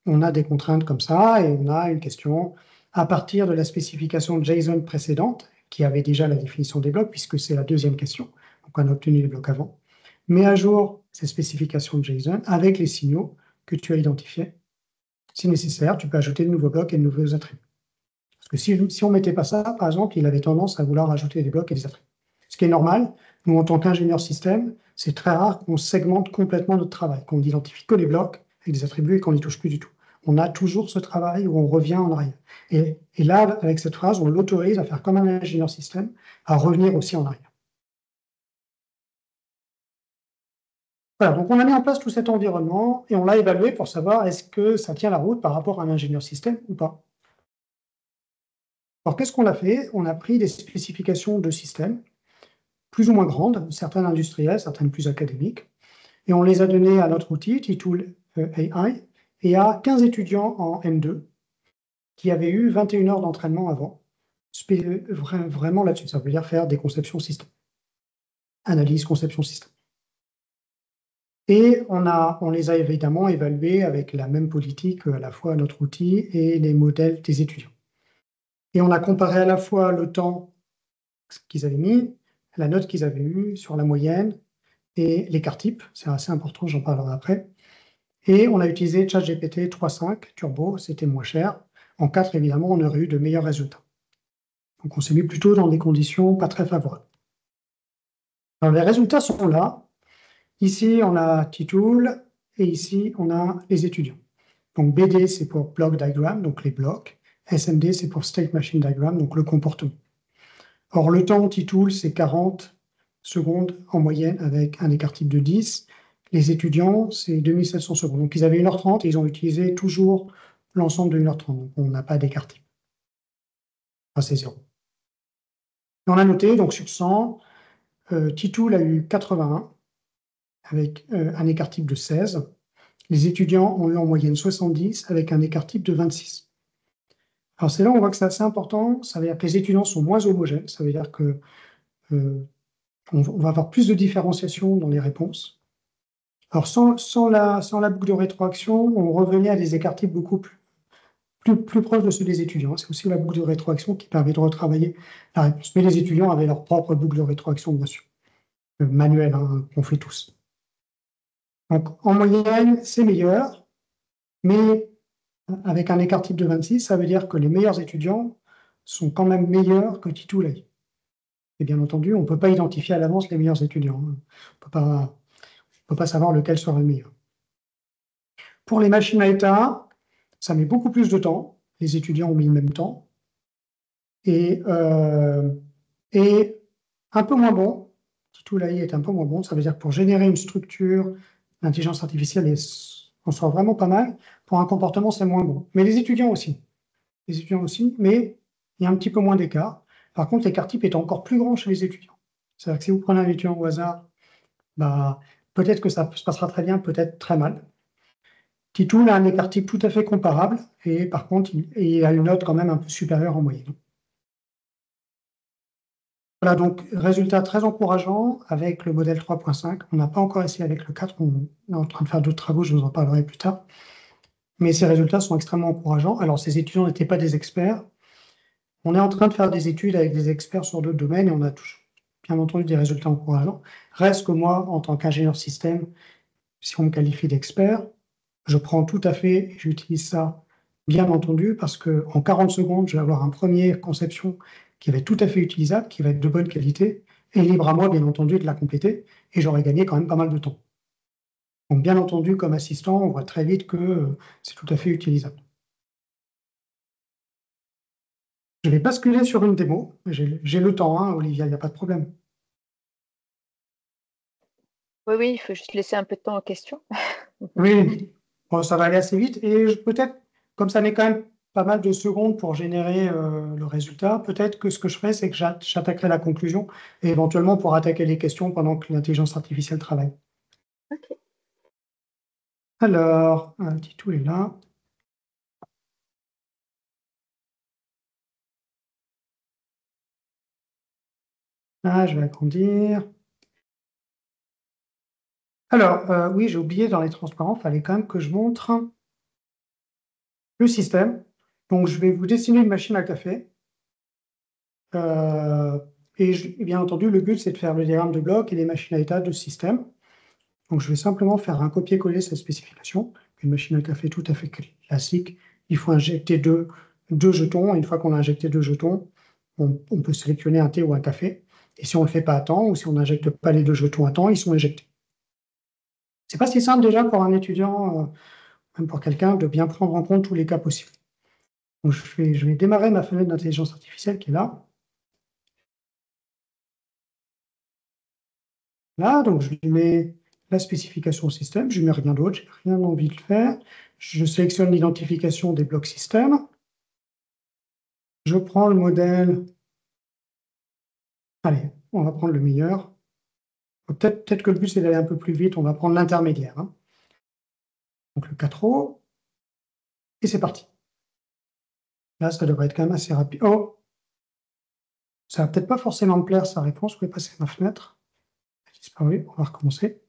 [SPEAKER 2] On a des contraintes comme ça et on a une question à partir de la spécification JSON précédente, qui avait déjà la définition des blocs, puisque c'est la deuxième question. Donc on a obtenu les blocs avant. Mets à jour ces spécifications de JSON avec les signaux que tu as identifiés. Si nécessaire, tu peux ajouter de nouveaux blocs et de nouveaux attributs. Parce que si on ne mettait pas ça, par exemple, il avait tendance à vouloir ajouter des blocs et des attributs. Ce qui est normal, nous, en tant qu'ingénieur système, c'est très rare qu'on segmente complètement notre travail, qu'on n'identifie que les blocs avec des attributs et qu'on n'y touche plus du tout. On a toujours ce travail où on revient en arrière. Et là, avec cette phrase, on l'autorise à faire comme un ingénieur système, à revenir aussi en arrière. Voilà, donc on a mis en place tout cet environnement et on l'a évalué pour savoir est-ce que ça tient la route par rapport à un ingénieur système ou pas. Alors, qu'est-ce qu'on a fait? On a pris des spécifications de système, plus ou moins grandes, certaines industrielles, certaines plus académiques, et on les a données à notre outil, T-Tool AI, et à 15 étudiants en M2 qui avaient eu 21 heures d'entraînement avant, vraiment là-dessus. Ça veut dire faire des conceptions système. Analyse, conception système. Et on les a évidemment évalués avec la même politique, à la fois notre outil et les modèles des étudiants. Et on a comparé à la fois le temps qu'ils avaient mis, la note qu'ils avaient eue sur la moyenne et l'écart type. C'est assez important, j'en parlerai après. Et on a utilisé ChatGPT 3.5 Turbo, c'était moins cher. En 4, évidemment, on aurait eu de meilleurs résultats. Donc on s'est mis plutôt dans des conditions pas très favorables. Alors les résultats sont là. Ici, on a T-Tool et ici, on a les étudiants. Donc BD, c'est pour Block Diagram, donc les blocs. SMD, c'est pour State Machine Diagram, donc le comportement. Or, le temps T-Tool, c'est 40 secondes en moyenne avec un écart type de 10. Les étudiants, c'est 2700 secondes. Donc, ils avaient 1h30 et ils ont utilisé toujours l'ensemble de 1h30. Donc, on n'a pas d'écart type. Enfin, c'est 0. Et on a noté, donc sur 100, Titoul a eu 81, avec un écart type de 16. Les étudiants ont eu en moyenne 70, avec un écart type de 26. Alors c'est là où on voit que c'est assez important, ça veut dire que les étudiants sont moins homogènes, ça veut dire que on va avoir plus de différenciation dans les réponses. Alors sans la boucle de rétroaction, on revenait à des écarts types beaucoup plus proches de ceux des étudiants. C'est aussi la boucle de rétroaction qui permet de retravailler la réponse. Mais les étudiants avaient leur propre boucle de rétroaction, bien sûr, manuelle, hein, qu'on fait tous. Donc en moyenne, c'est meilleur, mais avec un écart type de 26, ça veut dire que les meilleurs étudiants sont quand même meilleurs que Titoulaï. Et bien entendu, on ne peut pas identifier à l'avance les meilleurs étudiants. On ne peut pas savoir lequel sera le meilleur. Pour les machines à état, ça met beaucoup plus de temps. Les étudiants ont mis le même temps. Et un peu moins bon. Titoulaï est un peu moins bon. Ça veut dire que pour générer une structure, l'intelligence artificielle on sort vraiment pas mal. Pour un comportement, c'est moins bon. Mais les étudiants aussi. Les étudiants aussi, mais il y a un petit peu moins d'écart. Par contre, l'écart type est encore plus grand chez les étudiants. C'est-à-dire que si vous prenez un étudiant au hasard, bah, peut-être que ça se passera très bien, peut-être très mal. Titoul a un écart type tout à fait comparable, et par contre, il a une note quand même un peu supérieure en moyenne. Voilà, donc résultat très encourageant avec le modèle 3.5. On n'a pas encore essayé avec le 4, on est en train de faire d'autres travaux, je vous en parlerai plus tard. Mais ces résultats sont extrêmement encourageants. Alors, ces étudiants n'étaient pas des experts. On est en train de faire des études avec des experts sur d'autres domaines et on a bien entendu des résultats encourageants. Reste que moi, en tant qu'ingénieur système, si on me qualifie d'expert, je prends tout à fait, et j'utilise ça bien entendu parce qu'en 40 secondes, je vais avoir une première conception qui va être tout à fait utilisable, qui va être de bonne qualité et libre à moi, bien entendu, de la compléter et j'aurai gagné quand même pas mal de temps. Donc, bien entendu, comme assistant, on voit très vite que c'est tout à fait utilisable. Je vais basculer sur une démo. J'ai le temps, hein, Olivia, il n'y a pas de problème.
[SPEAKER 1] Oui, oui, il faut juste laisser un peu de temps aux questions.
[SPEAKER 2] Oui, bon, ça va aller assez vite. Et peut-être, comme ça n'est quand même pas mal de secondes pour générer le résultat, peut-être que ce que je ferai, c'est que j'attaquerai la conclusion et éventuellement pour attaquer les questions pendant que l'intelligence artificielle travaille.
[SPEAKER 1] Ok.
[SPEAKER 2] Alors, un petit tout est là. Ah, je vais agrandir. Alors, oui, j'ai oublié dans les transparents, il fallait quand même que je montre le système. Donc, je vais vous dessiner une machine à café. Euh, et bien entendu, le but, c'est de faire le diagramme de bloc et les machines à état de ce système. Donc, je vais simplement faire un copier-coller cette spécification. Une machine à café tout à fait classique. Il faut injecter deux jetons. Une fois qu'on a injecté deux jetons, on peut sélectionner un thé ou un café. Et si on ne le fait pas à temps, ou si on n'injecte pas les deux jetons à temps, ils sont injectés. C'est pas si simple déjà pour un étudiant, même pour quelqu'un, de bien prendre en compte tous les cas possibles. Donc, je vais démarrer ma fenêtre d'intelligence artificielle qui est là. Là, donc je lui mets la spécification système, je ne mets rien d'autre, je n'ai rien envie de faire. Je sélectionne l'identification des blocs système. Je prends le modèle. Allez, on va prendre le meilleur. Peut-être que le but, c'est d'aller un peu plus vite. On va prendre l'intermédiaire, hein. Donc le 4O. Et c'est parti. Là, ça devrait être quand même assez rapide. Oh, ça va peut-être pas forcément me plaire, sa réponse. Je vais passer ma fenêtre. Elle a disparu. On va recommencer.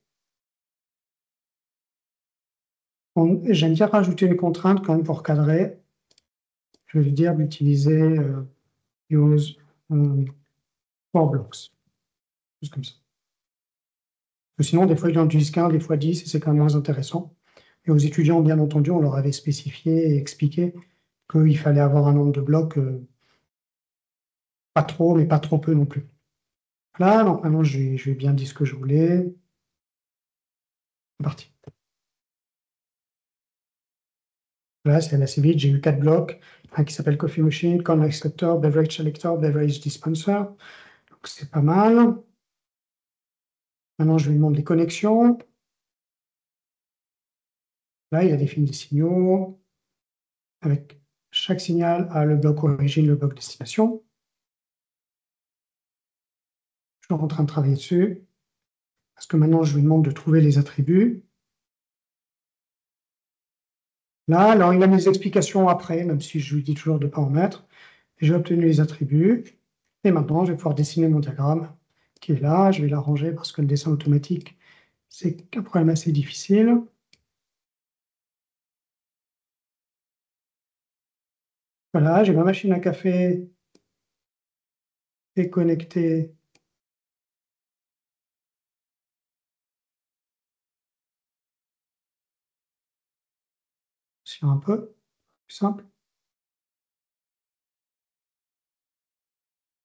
[SPEAKER 2] J'aime bien rajouter une contrainte quand même pour cadrer. Je vais lui dire d'utiliser use for blocks. Juste comme ça. Sinon, des fois, il en utilise 15, des fois 10, et c'est quand même moins intéressant. Et aux étudiants, bien entendu, on leur avait spécifié et expliqué qu'il fallait avoir un nombre de blocs, pas trop, mais pas trop peu non plus. Là, donc maintenant, je vais bien dire ce que je voulais. C'est parti. Là, c'est assez vite. J'ai eu 4 blocs. Un qui s'appelle Coffee Machine, Corn Selector, Beverage Selector, Beverage Dispenser. Donc, c'est pas mal. Maintenant, je lui demande les connexions. Là, il a défini des signaux avec chaque signal a le bloc origine, le bloc destination. Je suis en train de travailler dessus, parce que maintenant, je lui demande de trouver les attributs. Là, alors il a mes explications après, même si je lui dis toujours de ne pas en mettre. J'ai obtenu les attributs. Et maintenant, je vais pouvoir dessiner mon diagramme qui est là. Je vais l'arranger parce que le dessin automatique, c'est un problème assez difficile. Voilà, j'ai ma machine à café est connectée. C'est un peu plus simple.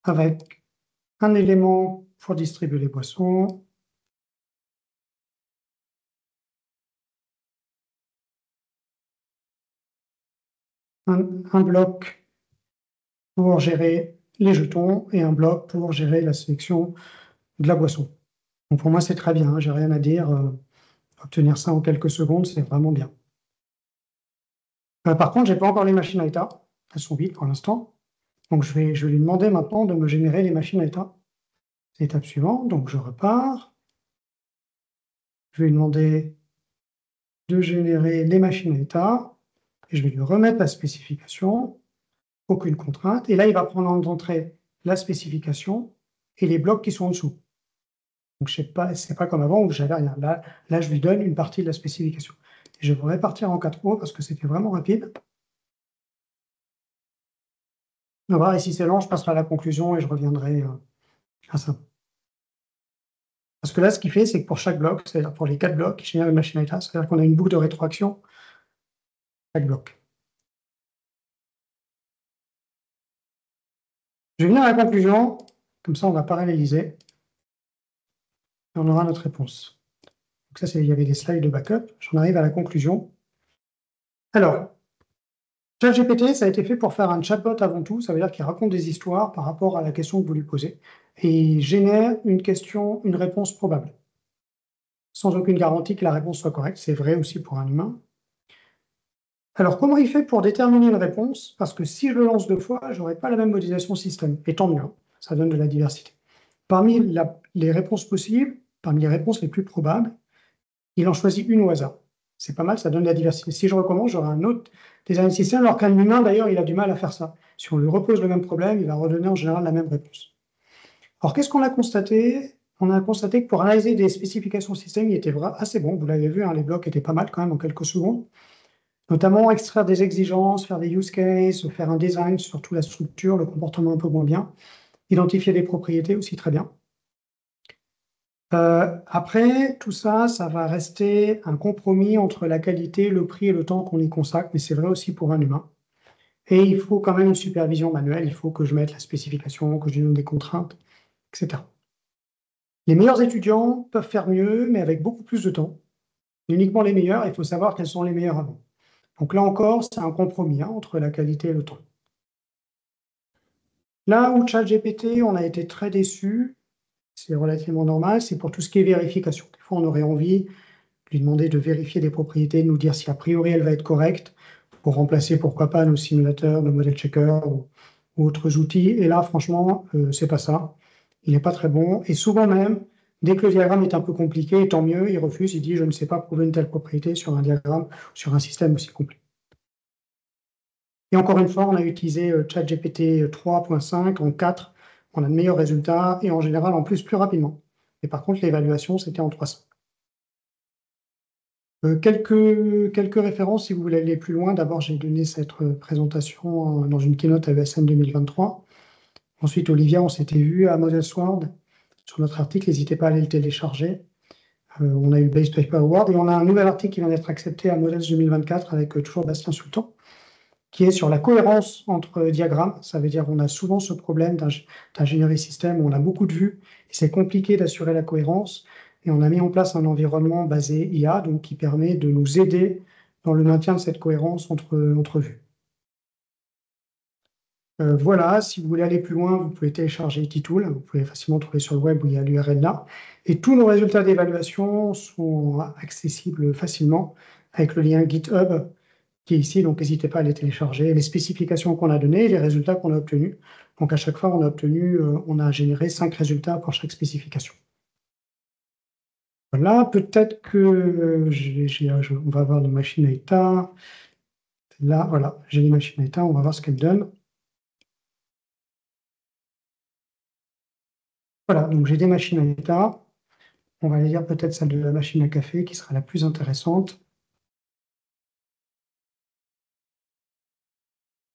[SPEAKER 2] Avec un élément pour distribuer les boissons. Un bloc pour gérer les jetons et un bloc pour gérer la sélection de la boisson. Donc pour moi, c'est très bien, hein, j'ai rien à dire. Obtenir ça en quelques secondes, c'est vraiment bien. Par contre, je n'ai pas encore les machines à état. Elles sont vides pour l'instant. Donc je vais lui demander maintenant de me générer les machines à état. C'est l'étape suivante. Donc je repars. Je vais lui demander de générer les machines à état. Et je vais lui remettre la spécification. Aucune contrainte. Et là, il va prendre en entrée la spécification et les blocs qui sont en dessous. Donc je sais pas, c'est pas comme avant où j'avais rien. Là, je lui donne une partie de la spécification. Et je vais répartir en 4 mots parce que c'était vraiment rapide. On va voir, et si c'est lent, je passerai à la conclusion et je reviendrai à ça. Parce que là, ce qu'il fait, c'est que pour chaque bloc, c'est-à-dire pour les 4 blocs, il génère une machine à état, c'est-à-dire qu'on a une boucle de rétroaction pour chaque bloc. Je vais venir à la conclusion, comme ça on va paralléliser, et on aura notre réponse. Donc ça, il y avait des slides de backup, j'en arrive à la conclusion. Alors, ChatGPT, ça a été fait pour faire un chatbot avant tout, ça veut dire qu'il raconte des histoires par rapport à la question que vous lui posez, et il génère une question, une réponse probable, sans aucune garantie que la réponse soit correcte, c'est vrai aussi pour un humain. Alors, comment il fait pour déterminer une réponse? Parce que si je le lance 2 fois, je n'aurai pas la même modélisation système, et tant mieux, hein, ça donne de la diversité. Parmi les réponses possibles, parmi les réponses les plus probables, il en choisit une au hasard. C'est pas mal, ça donne de la diversité. Si je recommence, j'aurai un autre design système, alors qu'un humain, d'ailleurs, il a du mal à faire ça. Si on lui repose le même problème, il va redonner en général la même réponse. Alors, qu'est-ce qu'on a constaté? On a constaté que pour analyser des spécifications système, il était assez bon. Vous l'avez vu, hein, les blocs étaient pas mal quand même en quelques secondes. Notamment extraire des exigences, faire des use cases, faire un design, surtout la structure, le comportement un peu moins bien. Identifier des propriétés aussi très bien. Après, tout ça, ça va rester un compromis entre la qualité, le prix et le temps qu'on y consacre, mais c'est vrai aussi pour un humain. Et il faut quand même une supervision manuelle, il faut que je mette la spécification, que je lui donne des contraintes, etc. Les meilleurs étudiants peuvent faire mieux, mais avec beaucoup plus de temps. Uniquement les meilleurs, il faut savoir quels sont les meilleurs avant. Donc là encore, c'est un compromis hein, entre la qualité et le temps. Là où ChatGPT, on a été très déçus, c'est relativement normal, c'est pour tout ce qui est vérification. Des fois, on aurait envie de lui demander de vérifier des propriétés, de nous dire si a priori elle va être correcte, pour remplacer pourquoi pas nos simulateurs, nos modèles checkers ou autres outils. Et là, franchement, c'est pas ça. Il n'est pas très bon. Et souvent même, dès que le diagramme est un peu compliqué, tant mieux, il refuse, il dit je ne sais pas prouver une telle propriété sur un diagramme, sur un système aussi complet. Et encore une fois, on a utilisé ChatGPT 3.5 en 4, on a de meilleurs résultats et en général en plus rapidement. Et par contre, l'évaluation, c'était en 300. Quelques références si vous voulez aller plus loin. D'abord, j'ai donné cette présentation dans une keynote à ESN 2023. Ensuite, Olivia, on s'était vu à ModelsWorld sur notre article. N'hésitez pas à aller le télécharger. On a eu le Base Paper Award et on a un nouvel article qui vient d'être accepté à Models 2024 avec toujours Bastien Sultan, qui est sur la cohérence entre diagrammes. Ça veut dire qu'on a souvent ce problème d'ingénierie système où on a beaucoup de vues et c'est compliqué d'assurer la cohérence. Et on a mis en place un environnement basé IA, donc qui permet de nous aider dans le maintien de cette cohérence entre vues. Voilà, si vous voulez aller plus loin, vous pouvez télécharger T-Tool. Vous pouvez facilement trouver sur le web où il y a l'URL là. Et tous nos résultats d'évaluation sont accessibles facilement avec le lien GitHub qui est ici, donc n'hésitez pas à les télécharger, les spécifications qu'on a données et les résultats qu'on a obtenus. Donc à chaque fois, on a généré 5 résultats pour chaque spécification. Voilà, peut-être que on va voir les machines à état. Là, voilà, j'ai les machines à état, on va voir ce qu'elles donnent. Voilà, donc j'ai des machines à état. On va aller lire peut-être celle de la machine à café qui sera la plus intéressante.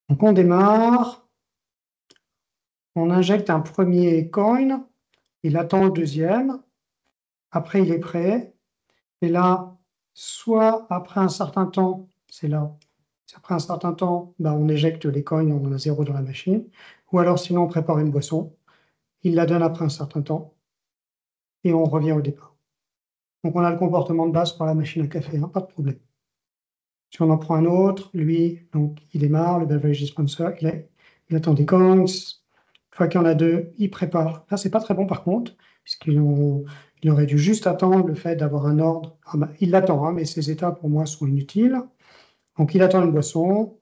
[SPEAKER 2] Donc on démarre, on injecte un premier coin, il attend le deuxième, après il est prêt, et là, soit après un certain temps, c'est là, après un certain temps, on éjecte les coins, on a 0 dans la machine, ou alors sinon on prépare une boisson, il la donne après un certain temps, et on revient au départ. Donc on a le comportement de base pour la machine à café, hein, pas de problème. Si on en prend un autre, lui, donc il démarre, le beverage dispenser, il attend des coins. Une fois qu'il y en a 2, il prépare. Là, c'est pas très bon par contre, puisqu'il aurait dû juste attendre le fait d'avoir un ordre. Il l'attend, hein, mais ces étapes pour moi sont inutiles. Donc il attend une boisson,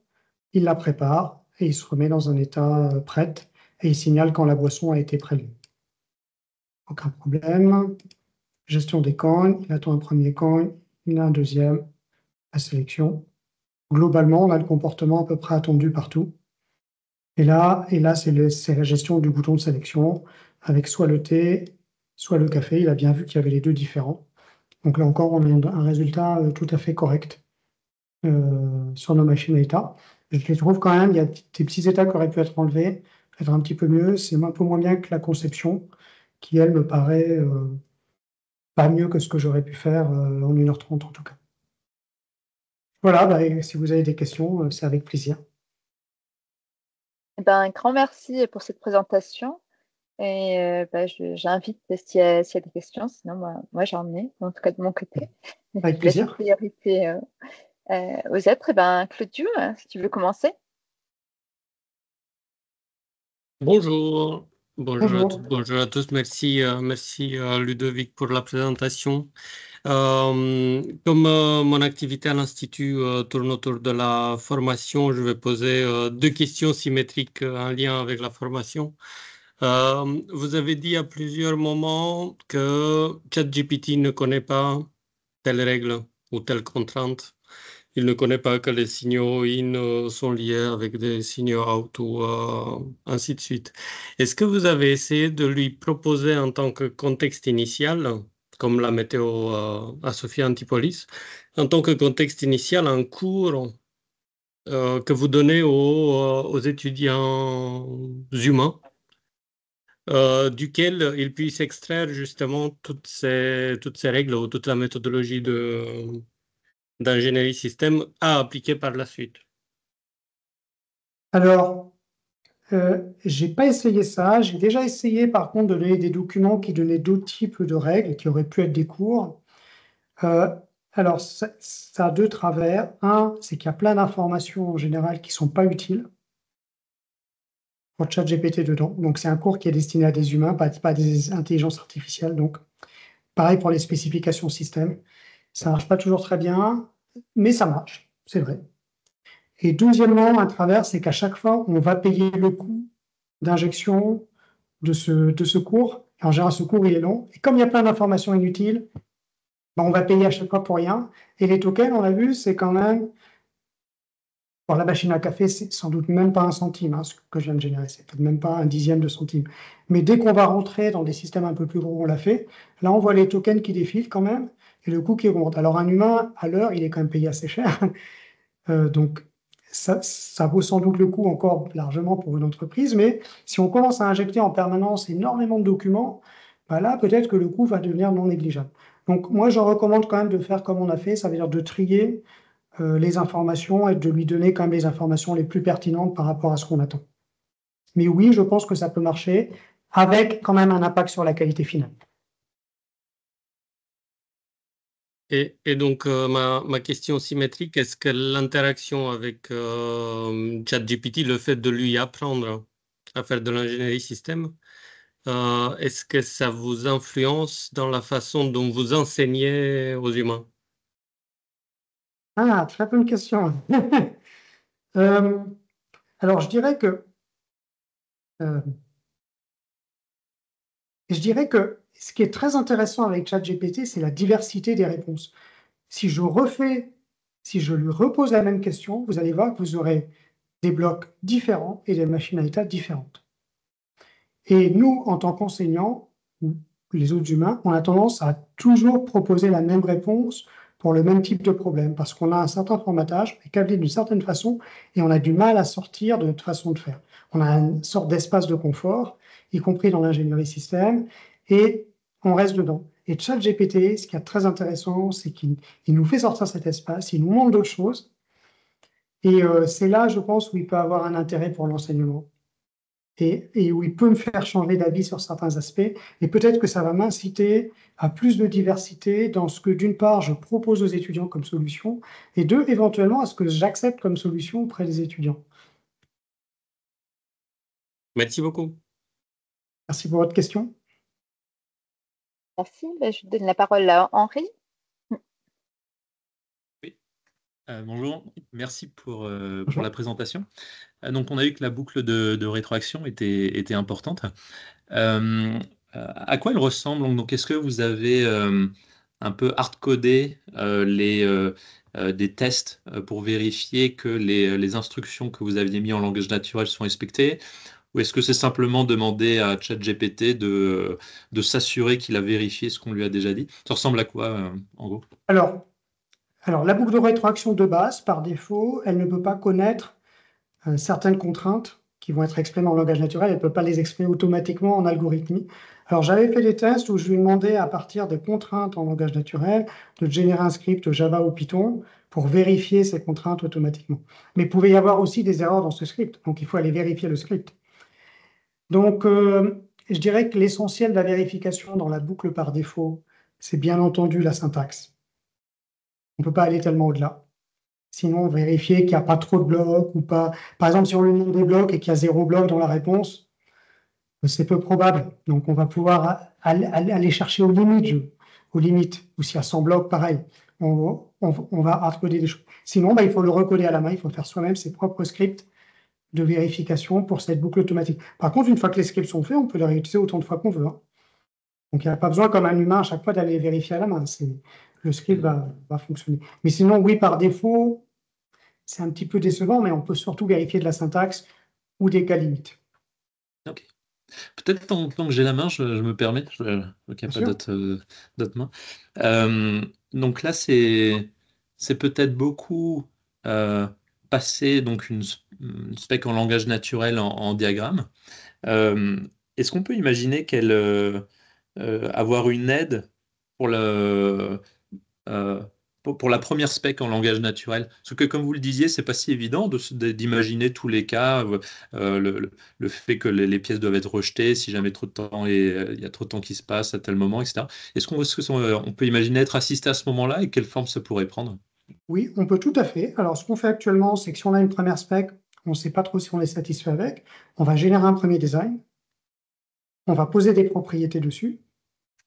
[SPEAKER 2] il la prépare et il se remet dans un état prêt et il signale quand la boisson a été prélevée. Aucun problème. Gestion des coins, il attend un premier coin, il a un deuxième, la sélection. Globalement, on a le comportement à peu près attendu partout. Et là c'est la gestion du bouton de sélection avec soit le thé, soit le café. Il a bien vu qu'il y avait les deux différents. Donc là encore, on a un résultat tout à fait correct sur nos machines à état. Je les trouve quand même, il y a des petits états qui auraient pu être enlevés, être un petit peu mieux. C'est un peu moins bien que la conception, qui, elle, me paraît pas mieux que ce que j'aurais pu faire en 1h30 en tout cas. Voilà, et si vous avez des questions, c'est avec plaisir.
[SPEAKER 1] Un grand merci pour cette présentation. Et j'invite s'il y a des questions, sinon moi j'en ai, en tout cas de mon côté.
[SPEAKER 2] Avec
[SPEAKER 1] Je laisse la
[SPEAKER 2] plaisir.
[SPEAKER 1] priorité aux autres. Claudio, si tu veux commencer.
[SPEAKER 3] Bonjour, bonjour à toutes,
[SPEAKER 2] Bonjour.
[SPEAKER 3] bonjour à tous. Merci, merci Ludovic pour la présentation. Comme mon activité à l'Institut tourne autour de la formation, je vais poser 2 questions symétriques en lien avec la formation. Vous avez dit à plusieurs moments que ChatGPT ne connaît pas telle règle ou telle contrainte. Il ne connaît pas que les signaux in sont liés avec des signaux out ou ainsi de suite. Est-ce que vous avez essayé de lui proposer en tant que contexte initial, comme la météo à Sophia Antipolis, en tant que contexte initial, un cours que vous donnez aux étudiants humains, duquel ils puissent extraire justement toutes ces règles ou toute la méthodologie d'ingénierie système à appliquer par la suite?
[SPEAKER 2] Alors, j'ai pas essayé ça. J'ai déjà essayé, par contre, de donner des documents qui donnaient d'autres types de règles, qui auraient pu être des cours. Alors, ça a 2 travers. Un, c'est qu'il y a plein d'informations en général qui sont pas utiles pour ChatGPT dedans. Donc, c'est un cours qui est destiné à des humains, pas à des intelligences artificielles. Donc, pareil pour les spécifications système. Ça marche pas toujours très bien, mais ça marche, c'est vrai. Et deuxièmement, un travers, c'est qu'à chaque fois, on va payer le coût d'injection de ce cours. En général, ce cours, il est long. Et comme il y a plein d'informations inutiles, on va payer à chaque fois pour rien. Et les tokens, on l'a vu, c'est quand même, pour la machine à café, c'est sans doute même pas 1 centime, hein, ce que je viens de générer. C'est peut-être même pas 1/10 de centime. Mais dès qu'on va rentrer dans des systèmes un peu plus gros, on l'a fait. Là, on voit les tokens qui défilent quand même et le coût qui augmente. Alors, un humain, à l'heure, il est quand même payé assez cher. Donc, ça vaut sans doute le coup encore largement pour une entreprise, mais si on commence à injecter en permanence énormément de documents, là, peut-être que le coût va devenir non négligeable. Donc, moi, je recommande quand même de faire comme on a fait, ça veut dire de trier les informations et de lui donner quand même les informations les plus pertinentes par rapport à ce qu'on attend. Mais oui, je pense que ça peut marcher avec quand même un impact sur la qualité finale.
[SPEAKER 3] Et donc, ma question symétrique, est-ce que l'interaction avec ChatGPT, le fait de lui apprendre à faire de l'ingénierie système, est-ce que ça vous influence dans la façon dont vous enseignez aux humains?
[SPEAKER 2] Ah, très bonne question. Alors, euh, je dirais que ce qui est très intéressant avec ChatGPT, c'est la diversité des réponses. Si je lui repose la même question, vous allez voir que vous aurez des blocs différents et des machines à état différentes. Et nous, en tant qu'enseignants, ou les autres humains, on a tendance à toujours proposer la même réponse pour le même type de problème, parce qu'on a un certain formatage, câblé d'une certaine façon, et on a du mal à sortir de notre façon de faire. On a une sorte d'espace de confort, y compris dans l'ingénierie système, et on reste dedans. Et ChatGPT, ce qui est très intéressant, c'est qu'il nous fait sortir cet espace, il nous montre d'autres choses, et c'est là, je pense, où il peut avoir un intérêt pour l'enseignement et où il peut me faire changer d'avis sur certains aspects. Et peut-être que ça va m'inciter à plus de diversité dans ce que, d'une part, je propose aux étudiants comme solution, et deux, éventuellement, à ce que j'accepte comme solution auprès des étudiants.
[SPEAKER 3] Merci beaucoup.
[SPEAKER 2] Merci pour votre question.
[SPEAKER 1] Merci. Je donne la parole à Henri.
[SPEAKER 4] Oui. Bonjour, merci pour
[SPEAKER 2] Bonjour.
[SPEAKER 4] la présentation. Donc, on a vu que la boucle de rétroaction était importante. À quoi elle ressemble? Donc, est-ce que vous avez un peu hard-codé des tests pour vérifier que les instructions que vous aviez mis en langage naturel sont respectées? Ou est-ce que c'est simplement demander à ChatGPT de s'assurer qu'il a vérifié ce qu'on lui a déjà dit? Ça ressemble à quoi, en gros?
[SPEAKER 2] Alors, la boucle de rétroaction de base, par défaut, elle ne peut pas connaître certaines contraintes qui vont être exprimées en langage naturel, elle ne peut pas les exprimer automatiquement en algorithmie. Alors, j'avais fait des tests où je lui demandais, à partir des contraintes en langage naturel, de générer un script Java ou Python pour vérifier ces contraintes automatiquement. Mais il pouvait y avoir aussi des erreurs dans ce script, donc il faut aller vérifier le script. Donc, je dirais que l'essentiel de la vérification dans la boucle par défaut, c'est bien entendu la syntaxe. On ne peut pas aller tellement au-delà. Sinon, vérifier qu'il n'y a pas trop de blocs ou pas. Par exemple, si on lui demande des blocs et qu'il y a 0 bloc dans la réponse, c'est peu probable. Donc, on va pouvoir aller chercher aux limites, aux limites. Ou s'il y a 100 blocs, pareil. On va hardcoder des choses. Sinon, il faut le recoder à la main. Il faut faire soi-même ses propres scripts de vérification pour cette boucle automatique. Par contre, une fois que les scripts sont faits, on peut les réutiliser autant de fois qu'on veut. Hein. Donc, il n'y a pas besoin, comme un humain, à chaque fois d'aller vérifier à la main. Le script va fonctionner. Mais sinon, oui, par défaut, c'est un petit peu décevant, mais on peut surtout vérifier de la syntaxe ou des cas limites.
[SPEAKER 4] Ok. Peut-être tant que j'ai la main, je me permets, qu'il n'y a pas d'autres mains. Donc là, c'est peut-être beaucoup passer donc une spec en langage naturel en diagramme. Est-ce qu'on peut imaginer avoir une aide pour pour la première spec en langage naturel? Parce que, comme vous le disiez, c'est pas si évident d'imaginer tous les cas, le fait que les pièces doivent être rejetées si jamais trop de temps et il y a trop de temps qui se passe à tel moment, etc. Est-ce qu'on peut imaginer être assisté à ce moment-là et quelle forme ça pourrait prendre?
[SPEAKER 2] Oui, on peut tout à fait. Alors, ce qu'on fait actuellement, c'est que si on a une première spec, on ne sait pas trop si on est satisfait avec, on va générer un premier design, on va poser des propriétés dessus.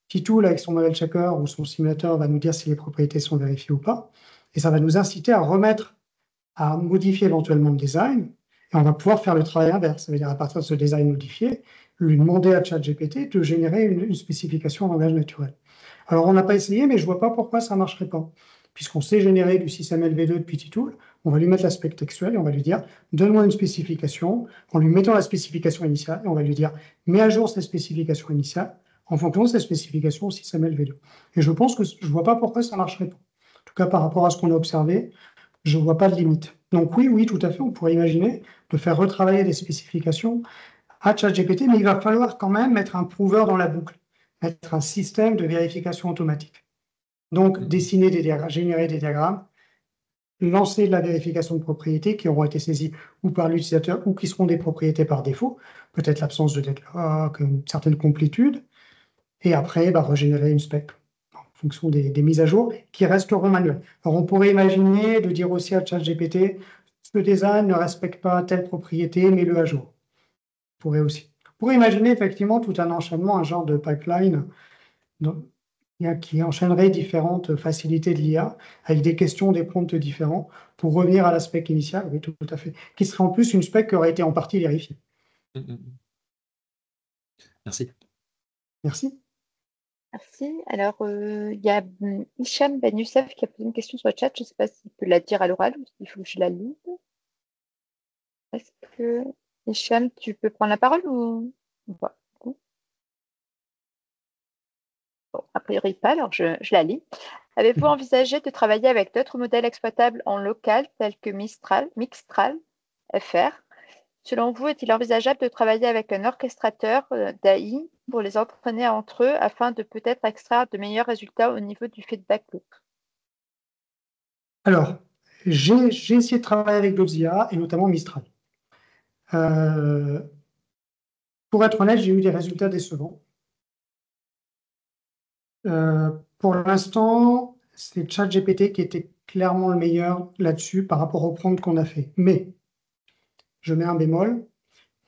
[SPEAKER 2] T-Tool, avec son model checker ou son simulateur, va nous dire si les propriétés sont vérifiées ou pas. Et ça va nous inciter à modifier éventuellement le design. Et on va pouvoir faire le travail inverse. Ça veut dire, à partir de ce design modifié, lui demander à ChatGPT de générer une spécification en langage naturel. Alors, on n'a pas essayé, mais je ne vois pas pourquoi ça ne marcherait pas. Puisqu'on sait générer du système LV2 depuis T-Tool, on va lui mettre l'aspect textuel et on va lui dire donne-moi une spécification en lui mettant la spécification initiale et on va lui dire mets à jour cette spécification initiale en fonction de cette spécification au système LV2. Et je pense que je ne vois pas pourquoi ça ne marcherait pas. En tout cas, par rapport à ce qu'on a observé, je ne vois pas de limite. Donc oui, tout à fait, on pourrait imaginer de faire retravailler des spécifications à ChatGPT, mais il va falloir quand même mettre un prover dans la boucle, mettre un système de vérification automatique. Donc, dessiner des diagrammes, générer des diagrammes, lancer de la vérification de propriétés qui auront été saisies ou par l'utilisateur ou qui seront des propriétés par défaut, peut-être l'absence de deadlock, une certaine complétude, et après, régénérer une spec en fonction des mises à jour qui resteront manuelles. Alors, on pourrait imaginer de dire aussi à ChatGPT, ce design ne respecte pas telle propriété, mets-le à jour. On pourrait aussi. On pourrait imaginer effectivement tout un enchaînement, un genre de pipeline qui enchaînerait différentes facilités de l'IA avec des questions, des prompts différents pour revenir à la spec initiale, oui, tout à fait, qui serait en plus une spec qui aurait été en partie vérifiée.
[SPEAKER 4] Merci.
[SPEAKER 2] Merci.
[SPEAKER 1] Merci. Alors, il y a Hicham Ben Youssef qui a posé une question sur le chat. Je ne sais pas s'il peut la dire à l'oral ou s'il faut que je la lise. Est-ce que, Hicham, tu peux prendre la parole ou pas? Bon, a priori pas, alors je la lis. Avez-vous envisagé de travailler avec d'autres modèles exploitables en local tels que Mixtral FR? Selon vous, est-il envisageable de travailler avec un orchestrateur d'AI pour les entraîner entre eux afin de peut-être extraire de meilleurs résultats au niveau du feedback loop?
[SPEAKER 2] Alors, j'ai essayé de travailler avec d'autres IA et notamment Mistral. Pour être honnête, j'ai eu des résultats décevants. Pour l'instant, c'est ChatGPT qui était clairement le meilleur là-dessus par rapport au prompt qu'on a fait. Mais, je mets un bémol,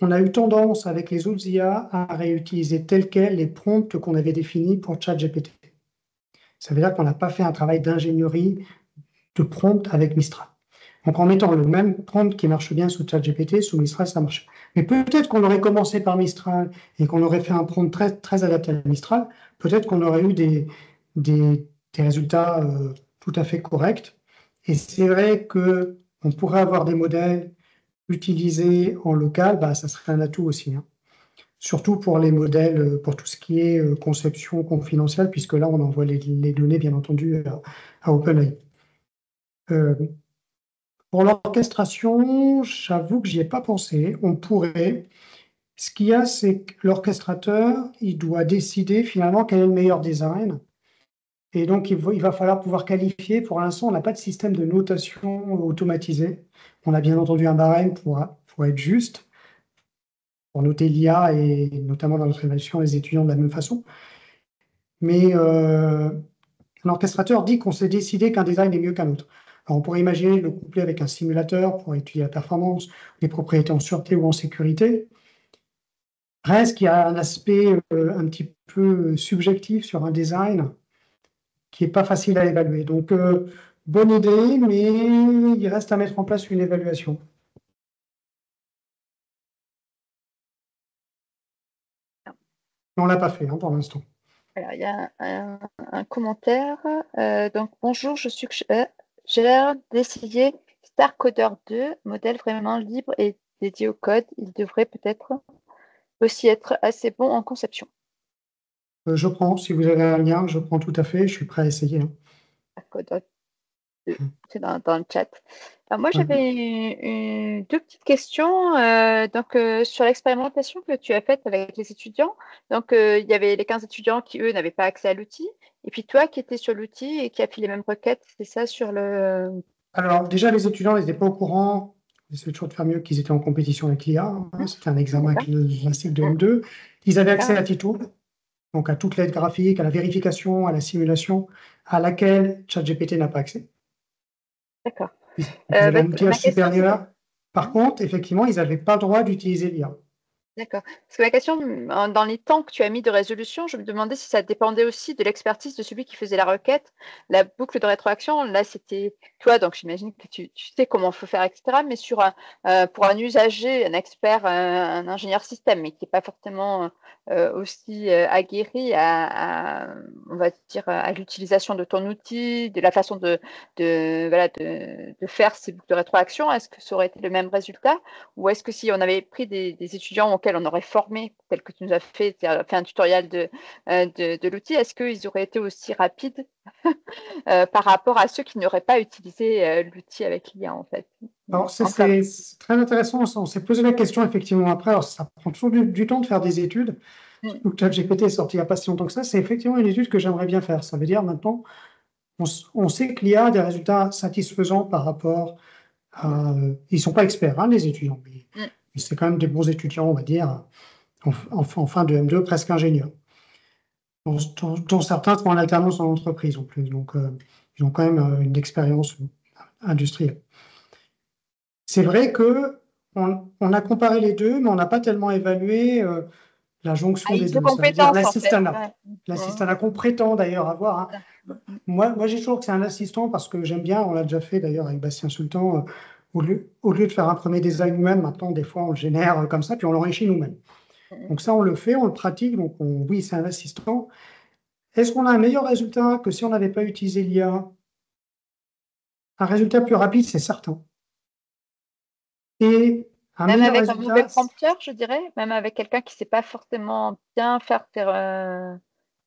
[SPEAKER 2] on a eu tendance avec les autres IA à réutiliser tel quel les prompts qu'on avait définis pour ChatGPT. Ça veut dire qu'on n'a pas fait un travail d'ingénierie de prompt avec Mistral. Donc en mettant le même prompt qui marche bien sous ChatGPT, sous Mistral, ça marche. Mais peut-être qu'on aurait commencé par Mistral et qu'on aurait fait un prompt très, très adapté à Mistral, peut-être qu'on aurait eu des résultats tout à fait corrects. Et c'est vrai qu'on pourrait avoir des modèles utilisés en local, bah, ça serait un atout aussi, hein. Surtout pour les modèles, pour tout ce qui est conception confidentielle, puisque là, on envoie les données, bien entendu, à OpenAI. Pour l'orchestration, j'avoue que j'y ai pas pensé. On pourrait. Ce qu'il y a, c'est que l'orchestrateur, il doit décider finalement quel est le meilleur design. Et donc, il va falloir pouvoir qualifier. Pour l'instant, on n'a pas de système de notation automatisé. On a bien entendu un barème pour être juste, pour noter l'IA et notamment dans notre évaluation les étudiants de la même façon. Mais l'orchestrateur dit qu'on s'est décidé qu'un design est mieux qu'un autre. Alors, on pourrait imaginer le coupler avec un simulateur pour étudier la performance, les propriétés en sûreté ou en sécurité. Reste qu'il y a un aspect un petit peu subjectif sur un design qui n'est pas facile à évaluer. Donc, bonne idée, mais il reste à mettre en place une évaluation. On ne l'a pas fait pour l'instant.
[SPEAKER 1] Alors, il y a un commentaire. Donc, bonjour, je suggère d'essayer StarCoder 2, modèle vraiment libre et dédié au code. Il devrait peut-être aussi être assez bon en conception.
[SPEAKER 2] Je prends, si vous avez un lien, je prends tout à fait, je suis prêt à essayer.
[SPEAKER 1] StarCoder 2, c'est dans le chat. Alors, moi, j'avais deux petites questions sur l'expérimentation que tu as faite avec les étudiants. Donc, il y avait les 15 étudiants qui, eux, n'avaient pas accès à l'outil. Et puis toi qui étais sur l'outil et qui a fait les mêmes requêtes, c'est ça sur le...
[SPEAKER 2] Alors, déjà, les étudiants n'étaient pas au courant. J'essaie toujours de faire mieux qu'ils étaient en compétition avec l'IA. C'était un examen classique de M2. Ils avaient accès à Titool, donc à toute l'aide graphique, à la vérification, à la simulation, à laquelle ChatGPT n'a pas accès.
[SPEAKER 1] D'accord.
[SPEAKER 2] Ils avaient un outillage supérieur. Par contre, effectivement, ils n'avaient pas le droit d'utiliser l'IA.
[SPEAKER 1] D'accord. Parce que ma question, dans les temps que tu as mis de résolution, je me demandais si ça dépendait aussi de l'expertise de celui qui faisait la requête. La boucle de rétroaction, là, c'était toi, donc j'imagine que tu sais comment il faut faire, etc. Mais pour un usager, un expert, un ingénieur système, mais qui n'est pas forcément aussi aguerri on va dire, à l'utilisation de ton outil, de la façon de faire ces boucles de rétroaction, est-ce que ça aurait été le même résultat? Ou est-ce que si on avait pris des étudiants auxquels on aurait formé, tel que tu nous as fait, fait un tutoriel de l'outil, est-ce qu'ils auraient été aussi rapides par rapport à ceux qui n'auraient pas utilisé l'outil avec l'IA, en fait?
[SPEAKER 2] Alors, c'est très intéressant. On s'est posé la question effectivement après. Alors, ça prend toujours du temps de faire des études. Donc, ChatGPT est sorti il n'y a pas si longtemps que ça. C'est effectivement une étude que j'aimerais bien faire. Ça veut dire maintenant, on sait que l'IA a des résultats satisfaisants par rapport à. Ils ne sont pas experts, hein, les étudiants, mais c'est quand même des bons étudiants, on va dire, en fin de M2, presque ingénieurs. Dont certains sont en alternance en entreprise en plus. Donc, ils ont quand même une expérience industrielle. C'est vrai qu'on a comparé les deux, mais on n'a pas tellement évalué la jonction des
[SPEAKER 1] de
[SPEAKER 2] deux. Ça veut dire
[SPEAKER 1] compétences, en fait.
[SPEAKER 2] l'assistanat. L'assistanat qu'on prétend d'ailleurs avoir. Hein. Moi j'ai toujours que c'est un assistant parce que j'aime bien, on l'a déjà fait d'ailleurs avec Bastien Sultan, au lieu de faire un premier design nous-mêmes, maintenant des fois on le génère comme ça, puis on l'enrichit nous-mêmes. Donc ça on le fait, on le pratique, donc oui c'est un assistant. Est-ce qu'on a un meilleur résultat que si on n'avait pas utilisé l'IA? Un résultat plus rapide, c'est certain. Et un
[SPEAKER 1] Même
[SPEAKER 2] meilleur
[SPEAKER 1] avec un mauvais
[SPEAKER 2] résultat,
[SPEAKER 1] prompteur, je dirais, même avec quelqu'un qui ne sait pas forcément bien faire
[SPEAKER 2] là,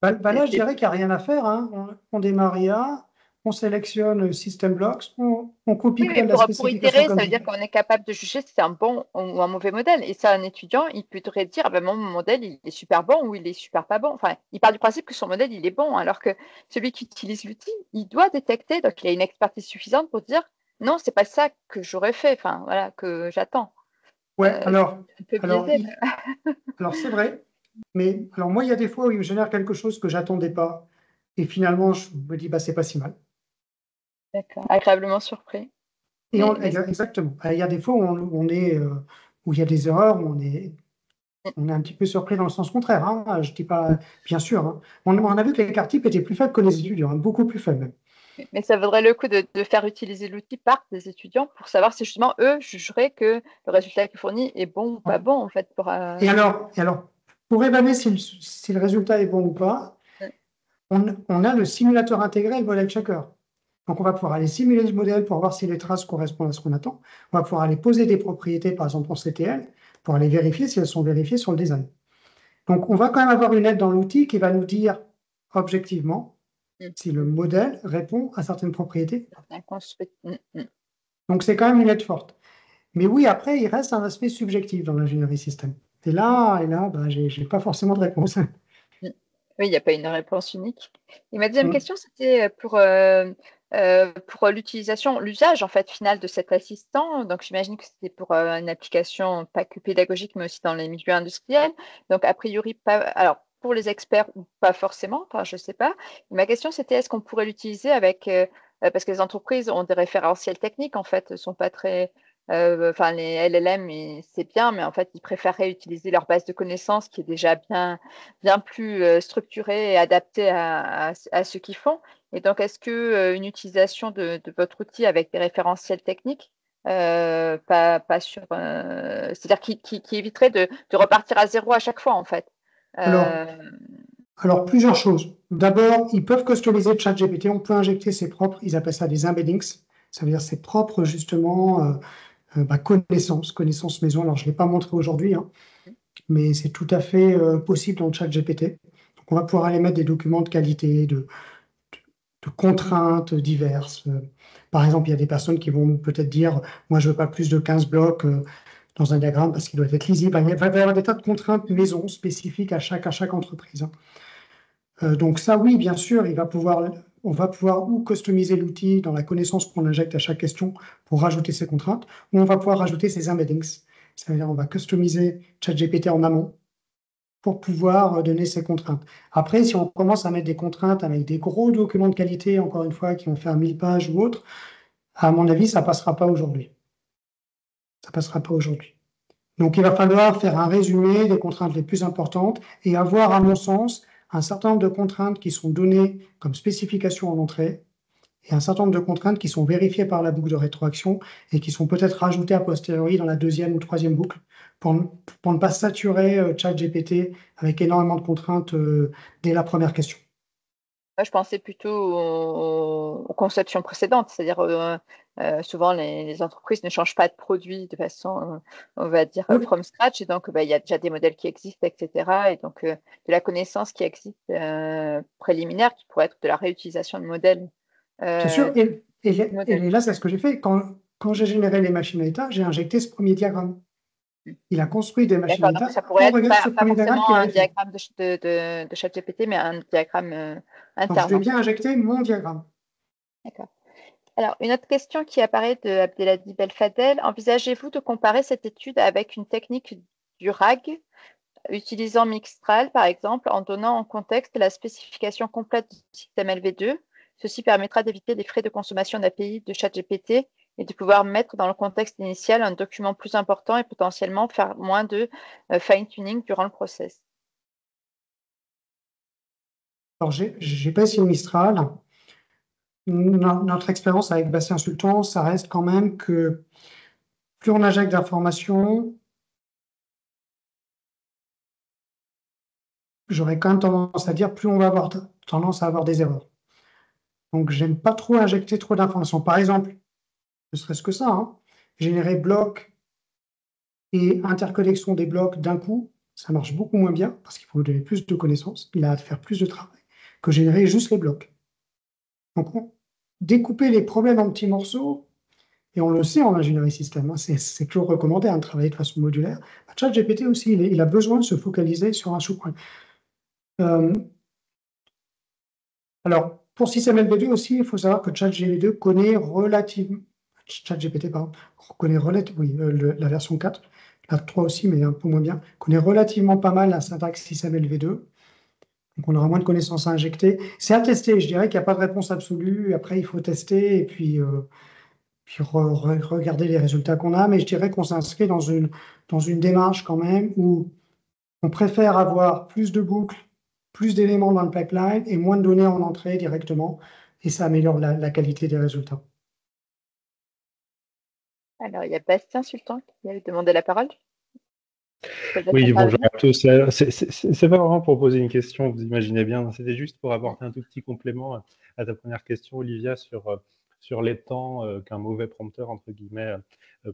[SPEAKER 2] je dirais qu'il n'y a rien à faire. Hein. On démarre IA, on sélectionne System Blocks, on
[SPEAKER 1] Oui, mais
[SPEAKER 2] copie-colle la
[SPEAKER 1] pour
[SPEAKER 2] spécification
[SPEAKER 1] itérer, ça
[SPEAKER 2] comme
[SPEAKER 1] veut dire qu'on est capable de juger si c'est un bon ou un mauvais modèle. Et ça, un étudiant, il peut te dire, ah ben, mon modèle, il est super bon ou il est super pas bon. Enfin, il part du principe que son modèle, il est bon, alors que celui qui utilise l'outil, il doit détecter, donc il a une expertise suffisante pour dire, non, c'est pas ça que j'aurais fait, enfin, voilà, que j'attends.
[SPEAKER 2] Ouais,
[SPEAKER 1] C'est un peu biaisé.
[SPEAKER 2] alors c'est vrai. Mais alors moi, il y a des fois où il me génère quelque chose que j'attendais pas. Et finalement, je me dis, bah, c'est pas si mal.
[SPEAKER 1] D'accord, agréablement surpris.
[SPEAKER 2] Exactement. Il y a des fois où où il y a des erreurs, où on est un petit peu surpris dans le sens contraire. Hein. Je dis pas, bien sûr. Hein. On a vu que l'écart type était plus faible que les étudiants, hein, beaucoup plus faible même.
[SPEAKER 1] Mais ça vaudrait le coup de faire utiliser l'outil par des étudiants pour savoir si justement eux jugeraient que le résultat qu'ils fournit est bon ou pas bon en fait.
[SPEAKER 2] Et alors, pour évaluer si le résultat est bon ou pas, on a le simulateur intégré et le modèle checker. Donc, on va pouvoir aller simuler le modèle pour voir si les traces correspondent à ce qu'on attend. On va pouvoir aller poser des propriétés, par exemple en CTL, pour aller vérifier si elles sont vérifiées sur le design. Donc, on va quand même avoir une aide dans l'outil qui va nous dire objectivement si le modèle répond à certaines propriétés. Donc, c'est quand même une aide forte. Mais oui, après, il reste un aspect subjectif dans l'ingénierie système. Et là, bah, j'ai pas forcément de réponse.
[SPEAKER 1] Oui, il n'y a pas une réponse unique. Et ma deuxième
[SPEAKER 2] Mm.
[SPEAKER 1] question, c'était pour l'utilisation, l'usage en fait final de cet assistant. Donc, j'imagine que c'était pour une application pas que pédagogique, mais aussi dans les milieux industriels. Donc, a priori, pas. Alors, pour les experts ou pas forcément, enfin, je ne sais pas. Et ma question, c'était est-ce qu'on pourrait l'utiliser avec parce que les entreprises ont des référentiels techniques, en fait, ne sont pas très. Enfin, les LLM, c'est bien, mais en fait, ils préféreraient utiliser leur base de connaissances qui est déjà bien plus structurée et adaptée à ce qu'ils font. Et donc, est-ce que une utilisation de votre outil avec des référentiels techniques, pas sur, c'est-à-dire qui éviterait de repartir à zéro à chaque fois, en fait.
[SPEAKER 2] Alors, plusieurs choses. D'abord, ils peuvent customiser ChatGPT. On peut injecter ses propres, ils appellent ça des embeddings. Ça veut dire ses propres, justement, connaissances maison. Alors, je ne l'ai pas montré aujourd'hui, hein, mais c'est tout à fait possible dans ChatGPT. Donc, on va pouvoir aller mettre des documents de qualité, de contraintes diverses. Par exemple, il y a des personnes qui vont peut-être dire, moi, je veux pas plus de 15 blocs dans un diagramme parce qu'il doit être lisible. Il va y avoir des tas de contraintes maison spécifiques à chaque entreprise. Hein. Donc ça, oui, bien sûr, on va pouvoir ou customiser l'outil dans la connaissance qu'on injecte à chaque question pour rajouter ces contraintes, ou on va pouvoir rajouter ces embeddings. C'est-à-dire, on va customiser ChatGPT en amont pour pouvoir donner ces contraintes. Après, si on commence à mettre des contraintes avec des gros documents de qualité, encore une fois, qui vont faire 1000 pages ou autre, à mon avis, ça ne passera pas aujourd'hui. Ça passera pas aujourd'hui. Donc, il va falloir faire un résumé des contraintes les plus importantes et avoir, à mon sens, un certain nombre de contraintes qui sont données comme spécification en entrée et un certain nombre de contraintes qui sont vérifiées par la boucle de rétroaction et qui sont peut-être rajoutées a posteriori dans la deuxième ou troisième boucle pour ne pas saturer ChatGPT avec énormément de contraintes dès la première question.
[SPEAKER 1] Moi, je pensais plutôt aux conceptions précédentes, c'est-à-dire souvent les entreprises ne changent pas de produit de façon, on va dire, from scratch, et donc il y a déjà des modèles qui existent, etc. Et donc de la connaissance qui existe préliminaire, qui pourrait être de la réutilisation de modèles.
[SPEAKER 2] Bien sûr, et là, c'est ce que j'ai fait. Quand j'ai généré les machines à état, j'ai injecté ce premier diagramme. Il a construit des machines à état.
[SPEAKER 1] Ça pourrait être pas forcément un
[SPEAKER 2] fait.
[SPEAKER 1] diagramme de ChatGPT, mais un diagramme interne.
[SPEAKER 2] Donc, je vais bien injecter mon diagramme.
[SPEAKER 1] D'accord. Alors, une autre question qui apparaît de Abdelhadi Belfadel. Envisagez-vous de comparer cette étude avec une technique du RAG, utilisant Mixtral, par exemple, en donnant en contexte la spécification complète du système LV2? Ceci permettra d'éviter les frais de consommation d'API de ChatGPT et de pouvoir mettre dans le contexte initial un document plus important et potentiellement faire moins de fine-tuning durant le process.
[SPEAKER 2] Alors, j'ai pas essayé Mistral. Notre expérience avec Bastien Sultan, ça reste quand même que plus on injecte d'informations, j'aurais quand même tendance à dire plus on va avoir tendance à avoir des erreurs. Donc, j'aime pas trop injecter trop d'informations. Par exemple, ne serait-ce que ça, hein, générer blocs et interconnexion des blocs d'un coup, ça marche beaucoup moins bien parce qu'il faut donner plus de connaissances, il a à faire plus de travail que générer juste les blocs. Donc, découper les problèmes en petits morceaux, et on le sait en ingénierie système, hein, c'est toujours recommandé de travailler de façon modulaire. ChatGPT aussi, il a besoin de se focaliser sur un sous-problème. Alors, pour système LV2 aussi, il faut savoir que ChatGPT connaît relativement. ChatGPT, pardon, connaît relativement, la version 4, la 3 aussi, mais un peu moins bien, connaît relativement pas mal la syntaxe système LV2. Donc, on aura moins de connaissances à injecter. C'est à tester, je dirais qu'il n'y a pas de réponse absolue. Après, il faut tester et puis regarder les résultats qu'on a. Mais je dirais qu'on s'inscrit dans une démarche quand même où on préfère avoir plus de boucles, plus d'éléments dans le pipeline et moins de données en entrée directement. Et ça améliore la qualité des résultats.
[SPEAKER 1] Alors, il y a Bastien Sultan qui avait demandé la parole.
[SPEAKER 5] Oui, bonjour à tous. C'est pas vraiment pour poser une question, vous imaginez bien. C'était juste pour apporter un tout petit complément à ta première question, Olivia, sur les temps qu'un mauvais prompteur, entre guillemets,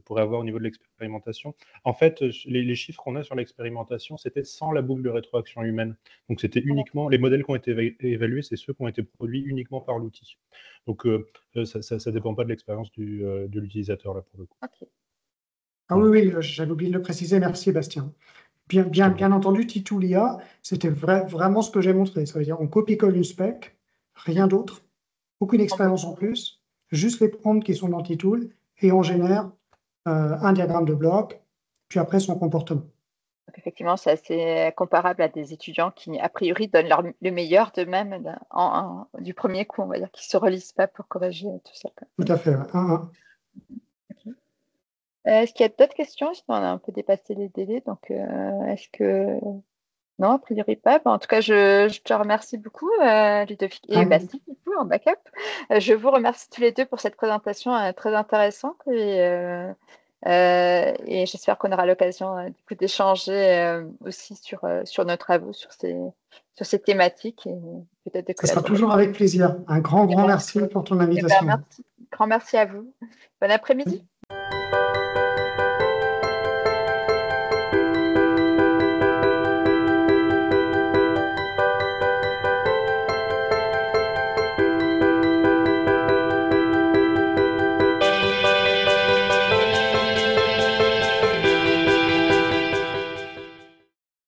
[SPEAKER 5] pourrait avoir au niveau de l'expérimentation. En fait, les chiffres qu'on a sur l'expérimentation, c'était sans la boucle de rétroaction humaine. Donc, c'était uniquement les modèles qui ont été évalués, c'est ceux qui ont été produits uniquement par l'outil. Donc, ça ne dépend pas de l'expérience de l'utilisateur, là, pour le coup.
[SPEAKER 1] Okay.
[SPEAKER 2] Ah oui, j'avais oublié de le préciser. Merci, Bastien. Bien entendu, Titoulia, c'était vraiment ce que j'ai montré. Ça veut dire on copie-colle une spec, rien d'autre, aucune expérience en plus, juste les prompts qui sont dans Titool, et on génère un diagramme de bloc, puis après son comportement.
[SPEAKER 1] Donc, effectivement, c'est assez comparable à des étudiants qui, a priori, donnent le meilleur d'eux-mêmes du premier coup, on va dire, qui ne se relisent pas pour corriger tout ça.
[SPEAKER 2] Tout à fait.
[SPEAKER 1] Okay. Est-ce qu'il y a d'autres questions? On a un peu dépassé les délais, donc est-ce que... Non, a priori pas. En tout cas, je te remercie beaucoup, Ludovic et Bastien, du coup, en backup. Je vous remercie tous les deux pour cette présentation très intéressante et j'espère qu'on aura l'occasion du coup d'échanger aussi sur nos travaux, sur ces thématiques et peut-être de
[SPEAKER 2] Ça sera toujours avec plaisir. Un grand merci pour ton invitation.
[SPEAKER 1] Grand merci à vous. Bon après-midi.